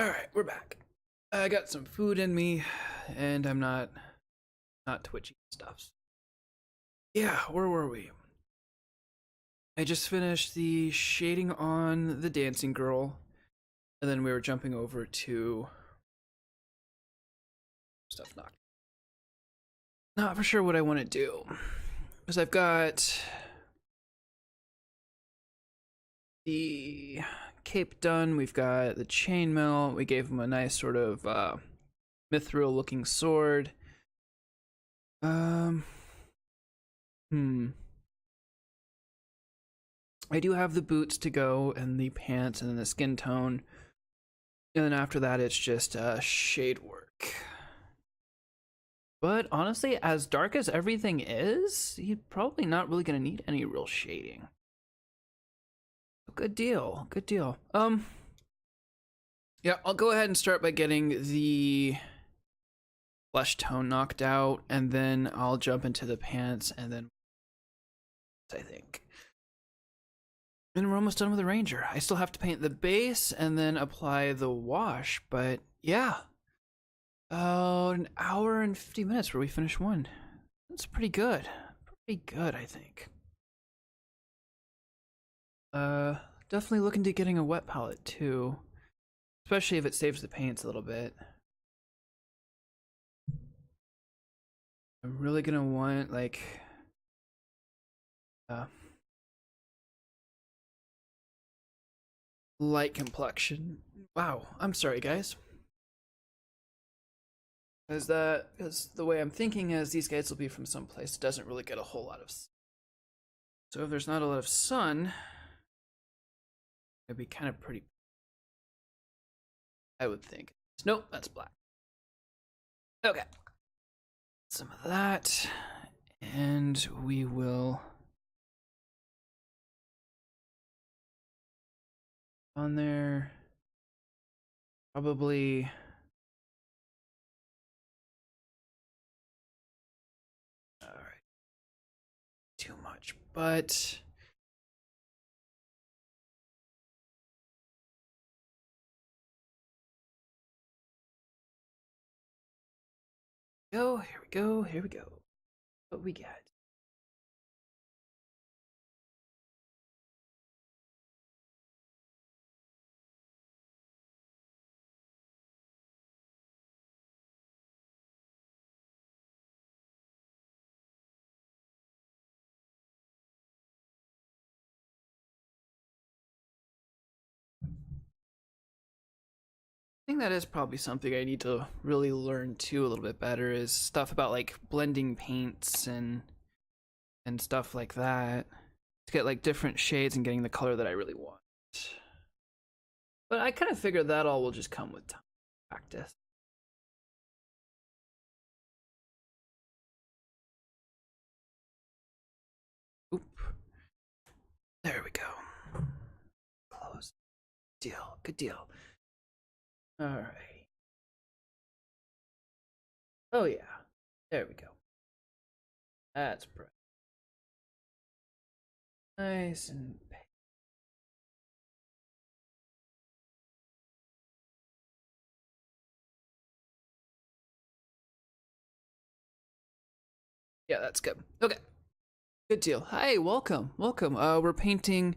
Speaker 1: Alright, we're back. I got some food in me, and I'm not twitchy and stuff. Yeah, where were we? I just finished the shading on the dancing girl, and then we were jumping over to stuff not for sure what I want to do. Because I've got the cape done, we've got the chainmail, we gave him a nice sort of mithril looking sword. I do have the boots to go, and the pants, and then the skin tone. And then after that, it's just shade work. But honestly, as dark as everything is, you're probably not really gonna need any real shading. Good deal, good deal. Yeah, I'll go ahead and start by getting the flesh tone knocked out, and then I'll jump into the pants, and then I think. And we're almost done with the Ranger. I still have to paint the base and then apply the wash, but yeah. An hour and 50 minutes where we finish one. That's pretty good. Pretty good, I think. Definitely looking to getting a wet palette too. Especially if it saves the paints a little bit. I'm really gonna want, like... light complexion. Wow, I'm sorry, guys. Because the way I'm thinking is these guys will be from someplace that doesn't really get a whole lot of sun. So if there's not a lot of sun, it'd be kind of pretty, I would think. Nope, that's black. Okay. Some of that, and we will on there probably all right, too much, but here we go. What we got? I think that is probably something I need to really learn too a little bit better, is stuff about like blending paints and stuff like that to get like different shades and getting the color that I really want. But I kind of figured that all will just come with time, practice. Oop. There we go. Close. Deal. Good deal. All right. Oh yeah. There we go. That's bright. Nice and yeah, that's good. Okay. Good deal. Hi, welcome. Welcome. We're painting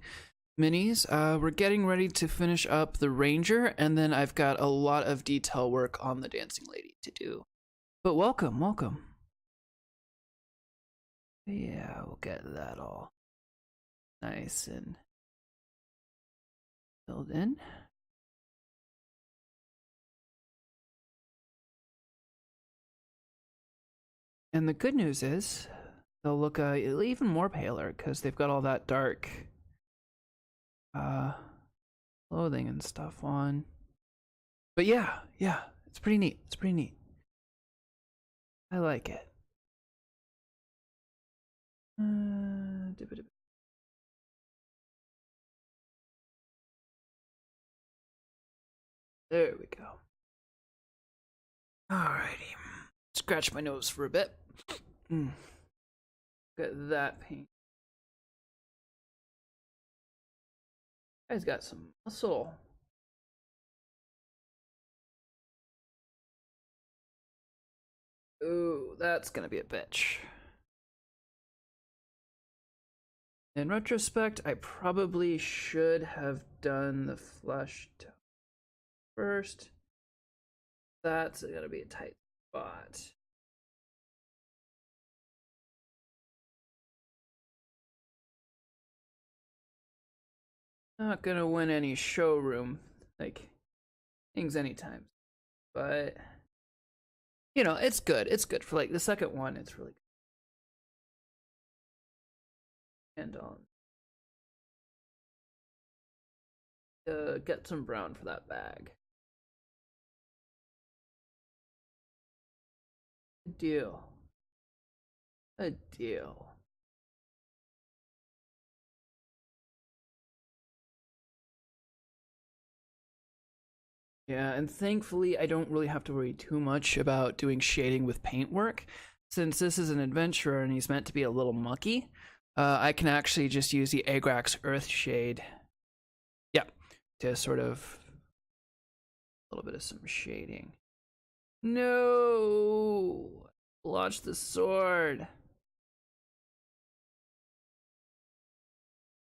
Speaker 1: minis. We're getting ready to finish up the Ranger, and then I've got a lot of detail work on the Dancing Lady to do. But welcome, welcome. Yeah, we'll get that all nice and filled in. And the good news is they'll look even more paler because they've got all that dark clothing and stuff on. But yeah, it's pretty neat. It's pretty neat. I like it. There we go. Alrighty. Scratch my nose for a bit. Look at that paint. Guy's got some muscle. Ooh, that's gonna be a bitch. In retrospect, I probably should have done the flush tone first. That's gonna be a tight spot. Not gonna win any showroom like things anytime, but you know it's good. It's good for like the second one. It's really good. And get some brown for that bag. Good deal. A deal. Yeah, and thankfully I don't really have to worry too much about doing shading with paintwork. Since this is an adventurer and he's meant to be a little mucky, I can actually just use the Agrax Earth Shade. Yeah, to sort of a little bit of some shading. No! Launch the sword.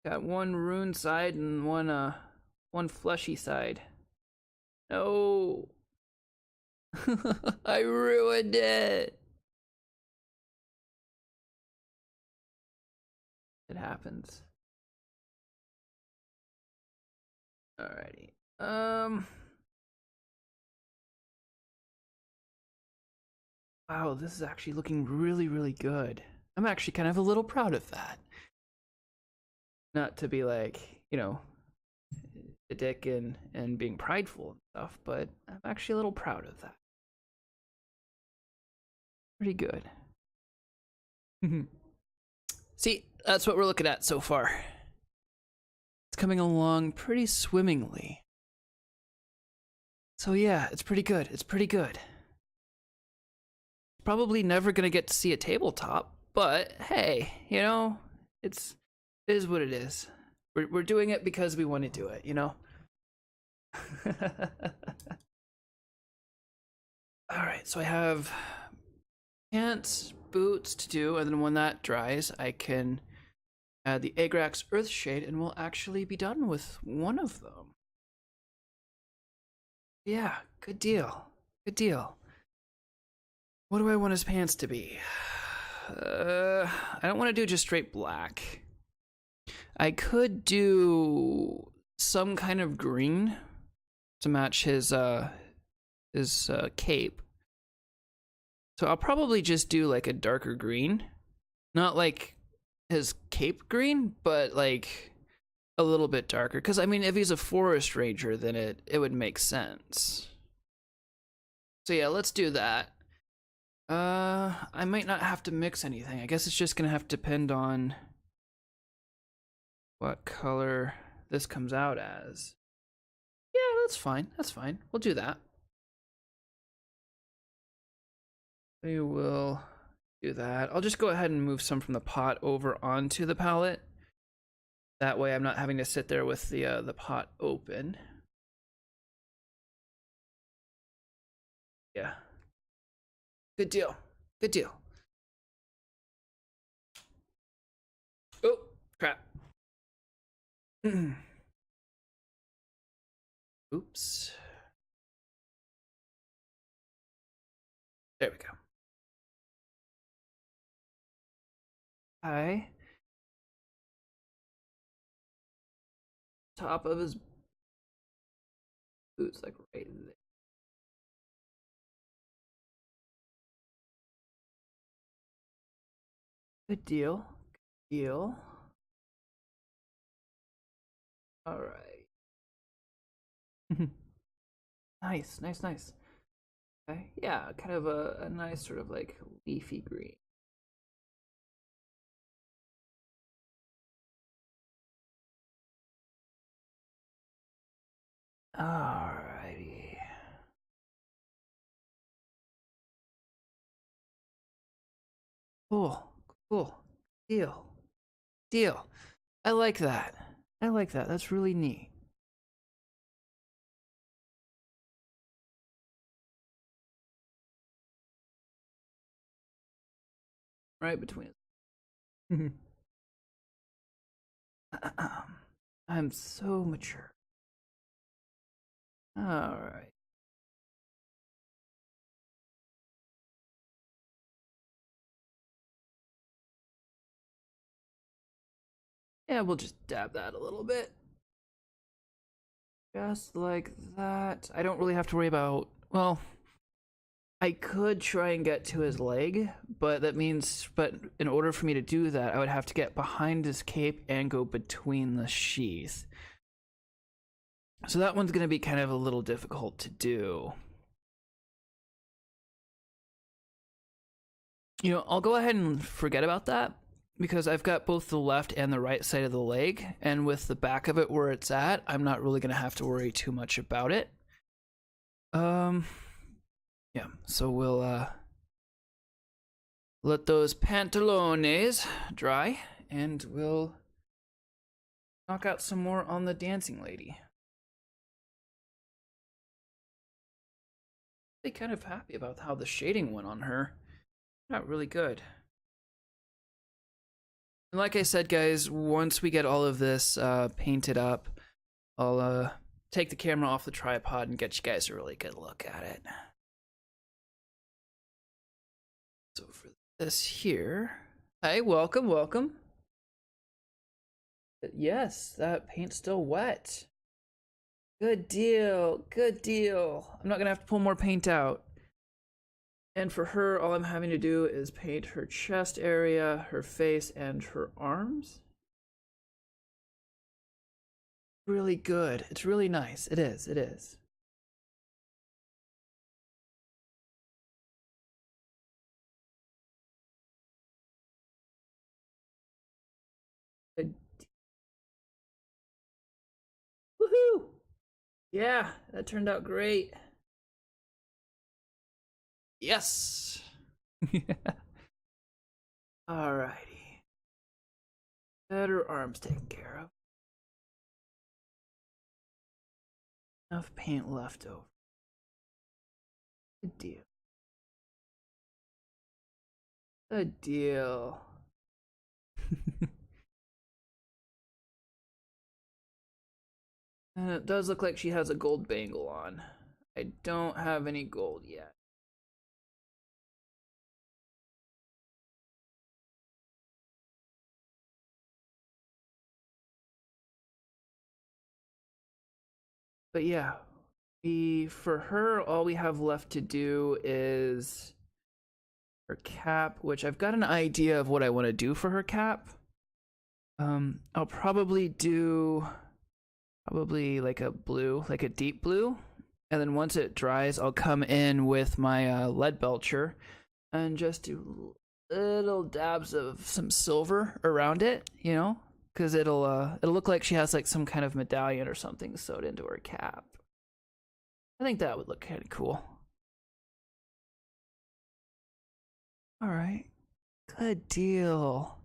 Speaker 1: Got one rune side and one fleshy side. No. I ruined it. It happens. Alrighty. Wow, this is actually looking really, really good. I'm actually kind of a little proud of that. Not to be like, you know, a dick and being prideful and stuff, but I'm actually a little proud of that. Pretty good. See, that's what we're looking at so far. It's coming along pretty swimmingly. So yeah, it's pretty good. It's pretty good. Probably never gonna get to see a tabletop, but hey, you know, it is what it is. We're doing it because we want to do it, you know? Alright, so I have pants, boots to do, and then when that dries, I can add the Agrax Earthshade, and we'll actually be done with one of them. Yeah, good deal. Good deal. What do I want his pants to be? I don't want to do just straight black. I could do some kind of green to match his cape. So I'll probably just do like a darker green. Not like his cape green, but like a little bit darker. Because I mean, if he's a forest ranger, then it would make sense. So yeah, let's do that. I might not have to mix anything. I guess it's just gonna have to depend on what color this comes out as. Yeah, that's fine. That's fine. We'll do that. We will do that. I'll just go ahead and move some from the pot over onto the palette. That way I'm not having to sit there with the pot open. Yeah. Good deal. Good deal. Oh, crap. Oops. There we go. Hi. Top of his boots, like right there. Good deal. Good deal. All right. Nice, nice, nice. Okay. Yeah, kind of a nice sort of like leafy green. Alrighty. Cool. Cool. Deal. Deal. I like that. I like that. That's really neat. right between his. I'm so mature. All right. Yeah, we'll just dab that a little bit. Just like that. I don't really have to worry about, well, I could try and get to his leg, but in order for me to do that, I would have to get behind his cape and go between the sheath. So that one's going to be kind of a little difficult to do. You know, I'll go ahead and forget about that because I've got both the left and the right side of the leg, and with the back of it where it's at, I'm not really going to have to worry too much about it. Yeah, so we'll let those pantalones dry, and we'll knock out some more on the dancing lady. I'm kind of happy about how the shading went on her. Not really good. And like I said, guys, once we get all of this painted up, I'll take the camera off the tripod and get you guys a really good look at it. So for this here, hey, welcome, welcome. Yes, that paint's still wet. Good deal, good deal. I'm not gonna have to pull more paint out. And for her, all I'm having to do is paint her chest area, her face, and her arms. Really good. It's really nice. It is, it is. Good. Woohoo! Yeah, that turned out great. Yes! Alrighty. Better arms taken care of. Enough paint left over. Good deal. Good deal. And it does look like she has a gold bangle on. I don't have any gold yet. But yeah, for her, all we have left to do is her cap, which I've got an idea of what I want to do for her cap. I'll probably do like a blue, like a deep blue, and then once it dries, I'll come in with my lead belcher and just do little dabs of some silver around it, you know, because it'll look like she has like some kind of medallion or something sewed into her cap. I think that would look kind of cool. All right, good deal.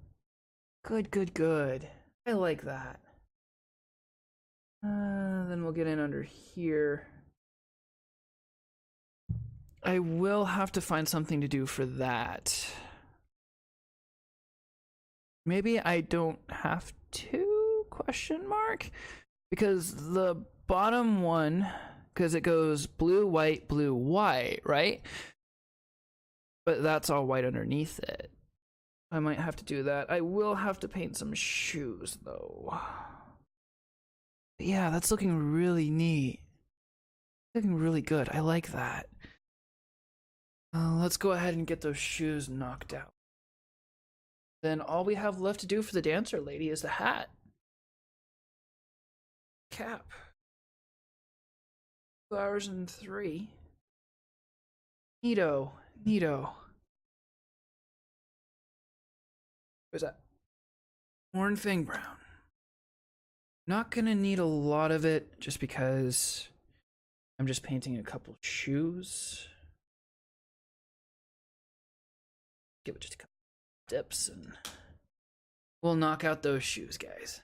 Speaker 1: Good, good, good. I like that. Then we'll get in under here. I will have to find something to do for that. Maybe I don't have to, question mark? Because the bottom one, because it goes blue, white, right? But that's all white underneath it. I might have to do that. I will have to paint some shoes, though. But yeah, that's looking really neat. Looking really good. I like that. Let's go ahead and get those shoes knocked out. Then all we have left to do for the dancer lady is the hat. Cap. 2 hours and 3. Neato. Neato. Where's that? Horn Fang Brown. Not gonna need a lot of it just because I'm just painting a couple shoes. Give it just a couple dips and we'll knock out those shoes, guys.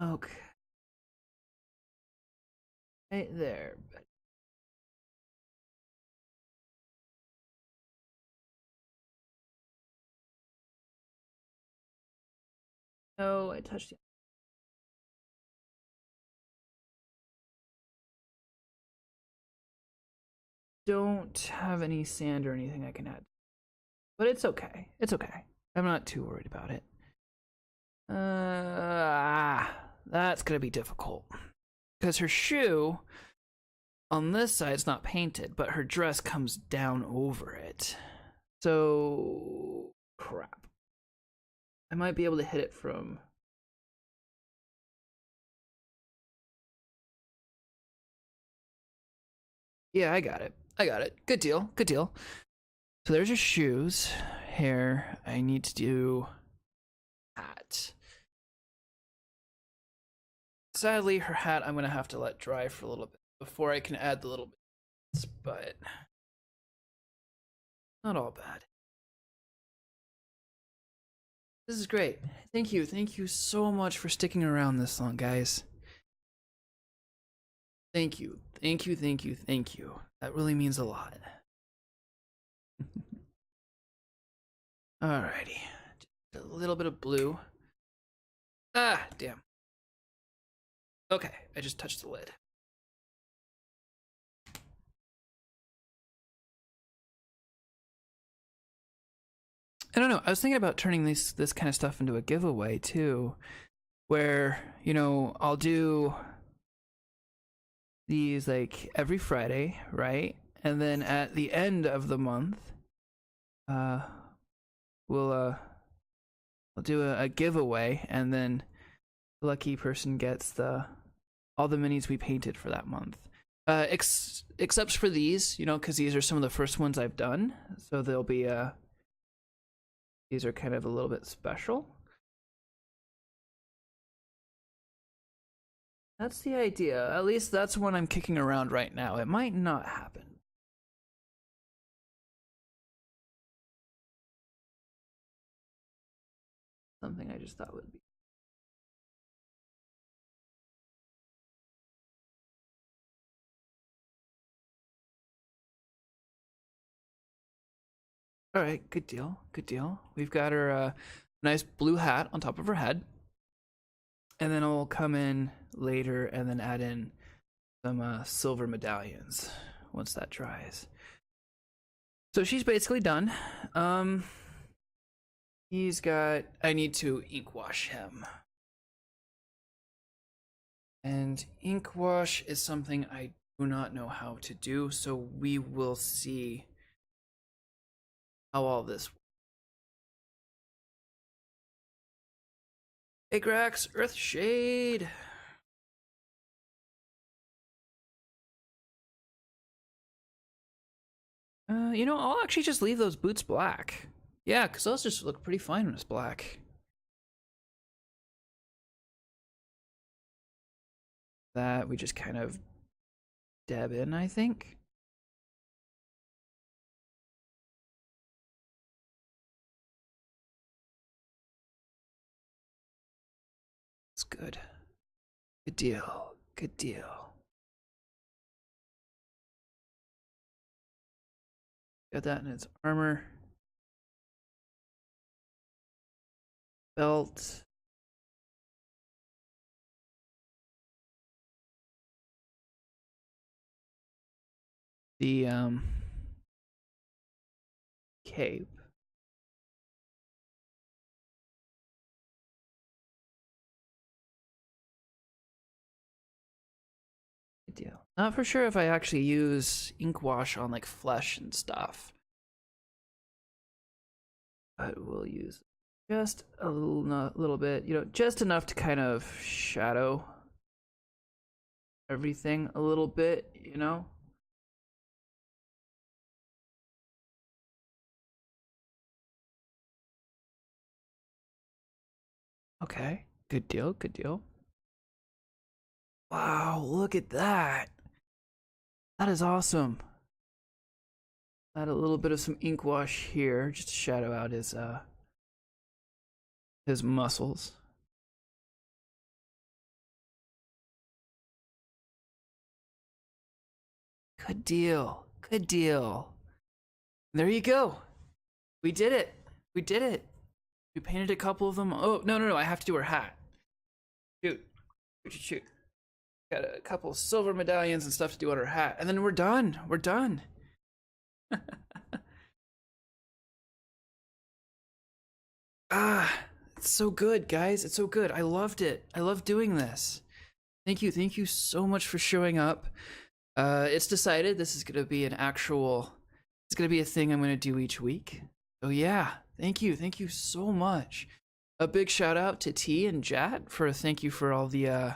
Speaker 1: Okay. Right there. No, I touched it. Don't have any sand or anything I can add. But it's okay. It's okay. I'm not too worried about it. That's gonna be difficult. Because her shoe on this side's not painted, but her dress comes down over it. So crap. I might be able to hit it from. Yeah, I got it. I got it. Good deal. Good deal. So there's your shoes. Hair. I need to do hat. Sadly, her hat I'm gonna have to let dry for a little bit before I can add the little bits, but not all bad. This is great. Thank you. Thank you so much for sticking around this long, guys. Thank you. Thank you. Thank you. Thank you. That really means a lot. Alrighty. Just a little bit of blue. Ah, damn. Okay, I just touched the lid. I don't know. I was thinking about turning this kind of stuff into a giveaway too, where I'll do these like every Friday, right? And then at the end of the month, we'll do a giveaway, and then the lucky person gets all the minis we painted for that month. Except for these, because these are some of the first ones I've done, so they'll be these are kind of a little bit special. That's the idea. At least that's one I'm kicking around right now. It might not happen. Something I just thought would be. All right, good deal. Good deal. We've got her nice blue hat on top of her head. And then I'll come in later and then add in some silver medallions once that dries. So she's basically done. I need to ink wash him. And ink wash is something I do not know how to do, so we will see how all this works. Hey Grax, Earthshade. I'll actually just leave those boots black. Yeah, because those just look pretty fine when it's black. That we just kind of dab in, I think. It's good. Good deal. Good deal. Got that in its armor. Belt. The cape. Good deal. Not for sure if I actually use ink wash on like flesh and stuff. But we'll use just a little bit, just enough to kind of shadow everything a little bit, Okay, good deal, good deal. Wow, look at that. That is awesome. Add a little bit of some ink wash here just to shadow out his muscles. Good deal. Good deal. There you go. We did it. We did it. We painted a couple of them. Oh, no, I have to do her hat. Shoot. Got a couple silver medallions and stuff to do on her hat, and then we're done. We're done. It's so good, guys. It's so good. I loved it. I love doing this. Thank you so much for showing up. It's decided this is gonna be it's gonna be a thing I'm gonna do each week. So yeah, thank you so much. A big shout out to T and Jat for thank you for all the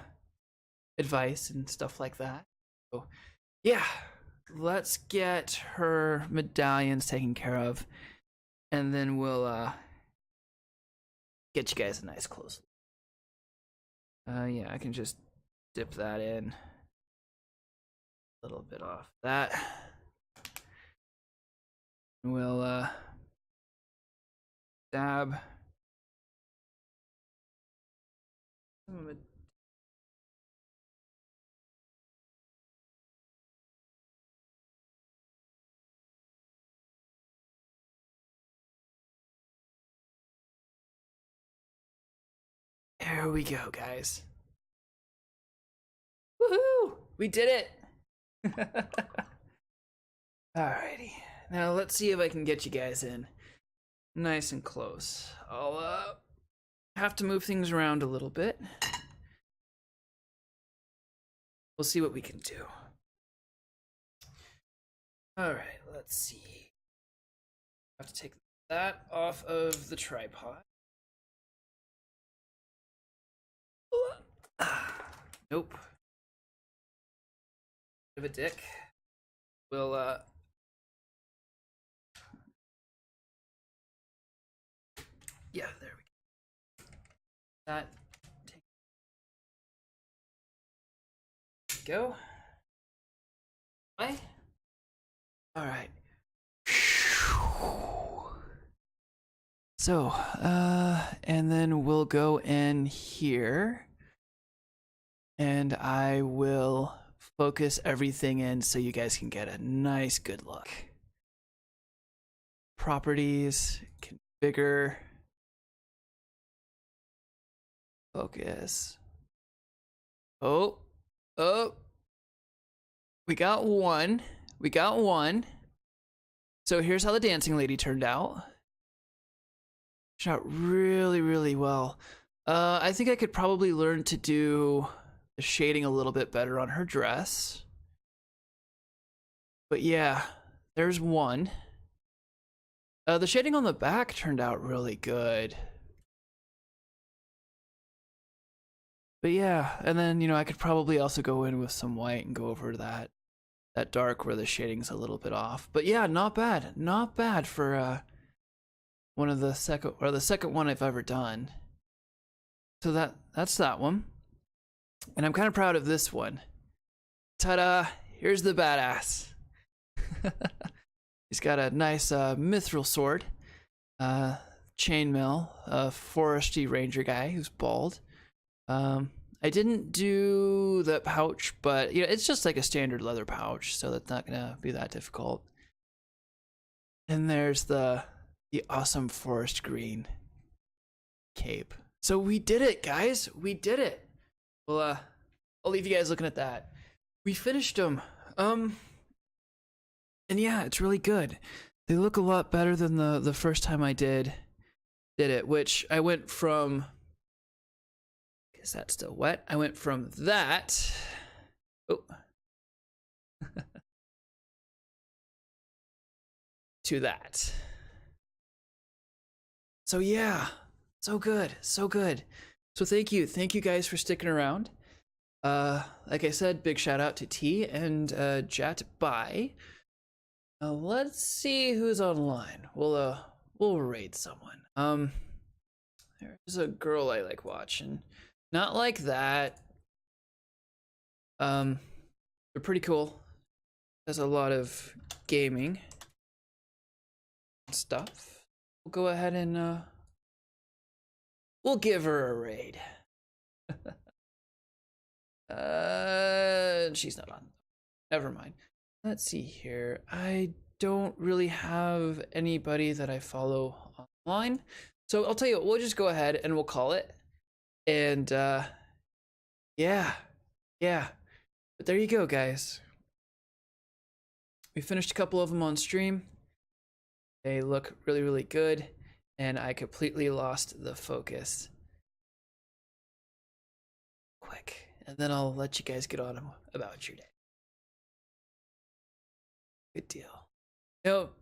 Speaker 1: advice and stuff like that. So yeah, let's get her medallions taken care of, and then we'll get you guys a nice close look. Yeah, I can just dip that in a little bit off that. We'll dab some of it. There we go, guys. Woohoo! We did it! Alrighty. Now let's see if I can get you guys in nice and close. I'll have to move things around a little bit. We'll see what we can do. Alright, let's see. I have to take that off of the tripod. Nope. Bit of a dick. We'll yeah, there we go. That go. Bye. All right. So, and then we'll go in here, and I will focus everything in so you guys can get a nice good look. Properties, configure, focus. Oh, we got one. So here's how the dancing lady turned out. Turned out really, really well. I think I could probably learn to do the shading a little bit better on her dress. But yeah, there's one. The shading on the back turned out really good. But yeah, and then, you know, I could probably also go in with some white and go over that dark where the shading's a little bit off. But yeah, not bad for one of the second one I've ever done. So that's that one. And I'm kind of proud of this one. Ta-da! Here's the badass. He's got a nice mithril sword, chainmail, a foresty ranger guy who's bald. I didn't do the pouch, but you know, it's just like a standard leather pouch, so that's not gonna be that difficult. And there's the awesome forest green cape. So we did it, guys. We did it. Well, I'll leave you guys looking at that. We finished them. And yeah, it's really good. They look a lot better than the first time I did it, which I went from. Is that still wet? I went from that. Oh. To that. So yeah, so good. So thank you guys for sticking around. Like I said, big shout out to T and Jat Bye. Let's see who's online. We'll raid someone. There's a girl I like watching. Not like that. They're pretty cool. Does a lot of gaming stuff. We'll go ahead and we'll give her a raid. She's not on. Never mind. Let's see here. I don't really have anybody that I follow online, So I'll tell you what, we'll just go ahead and we'll call it. And yeah, yeah. But there you go, guys. We finished a couple of them on stream. They look really, really good. And I completely lost the focus. Quick. And then I'll let you guys get on about your day. Good deal. Nope.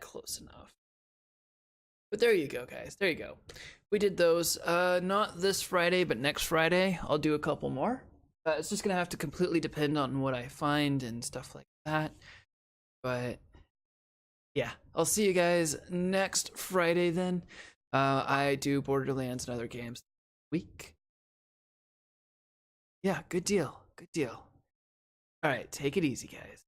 Speaker 1: Close enough. But there you go, guys. There you go. We did those. Not this Friday, but next Friday, I'll do a couple more. It's just gonna have to completely depend on what I find and stuff like that. But yeah, I'll see you guys next Friday then. I do Borderlands and other games week. Yeah, good deal. Good deal. All right, take it easy, guys.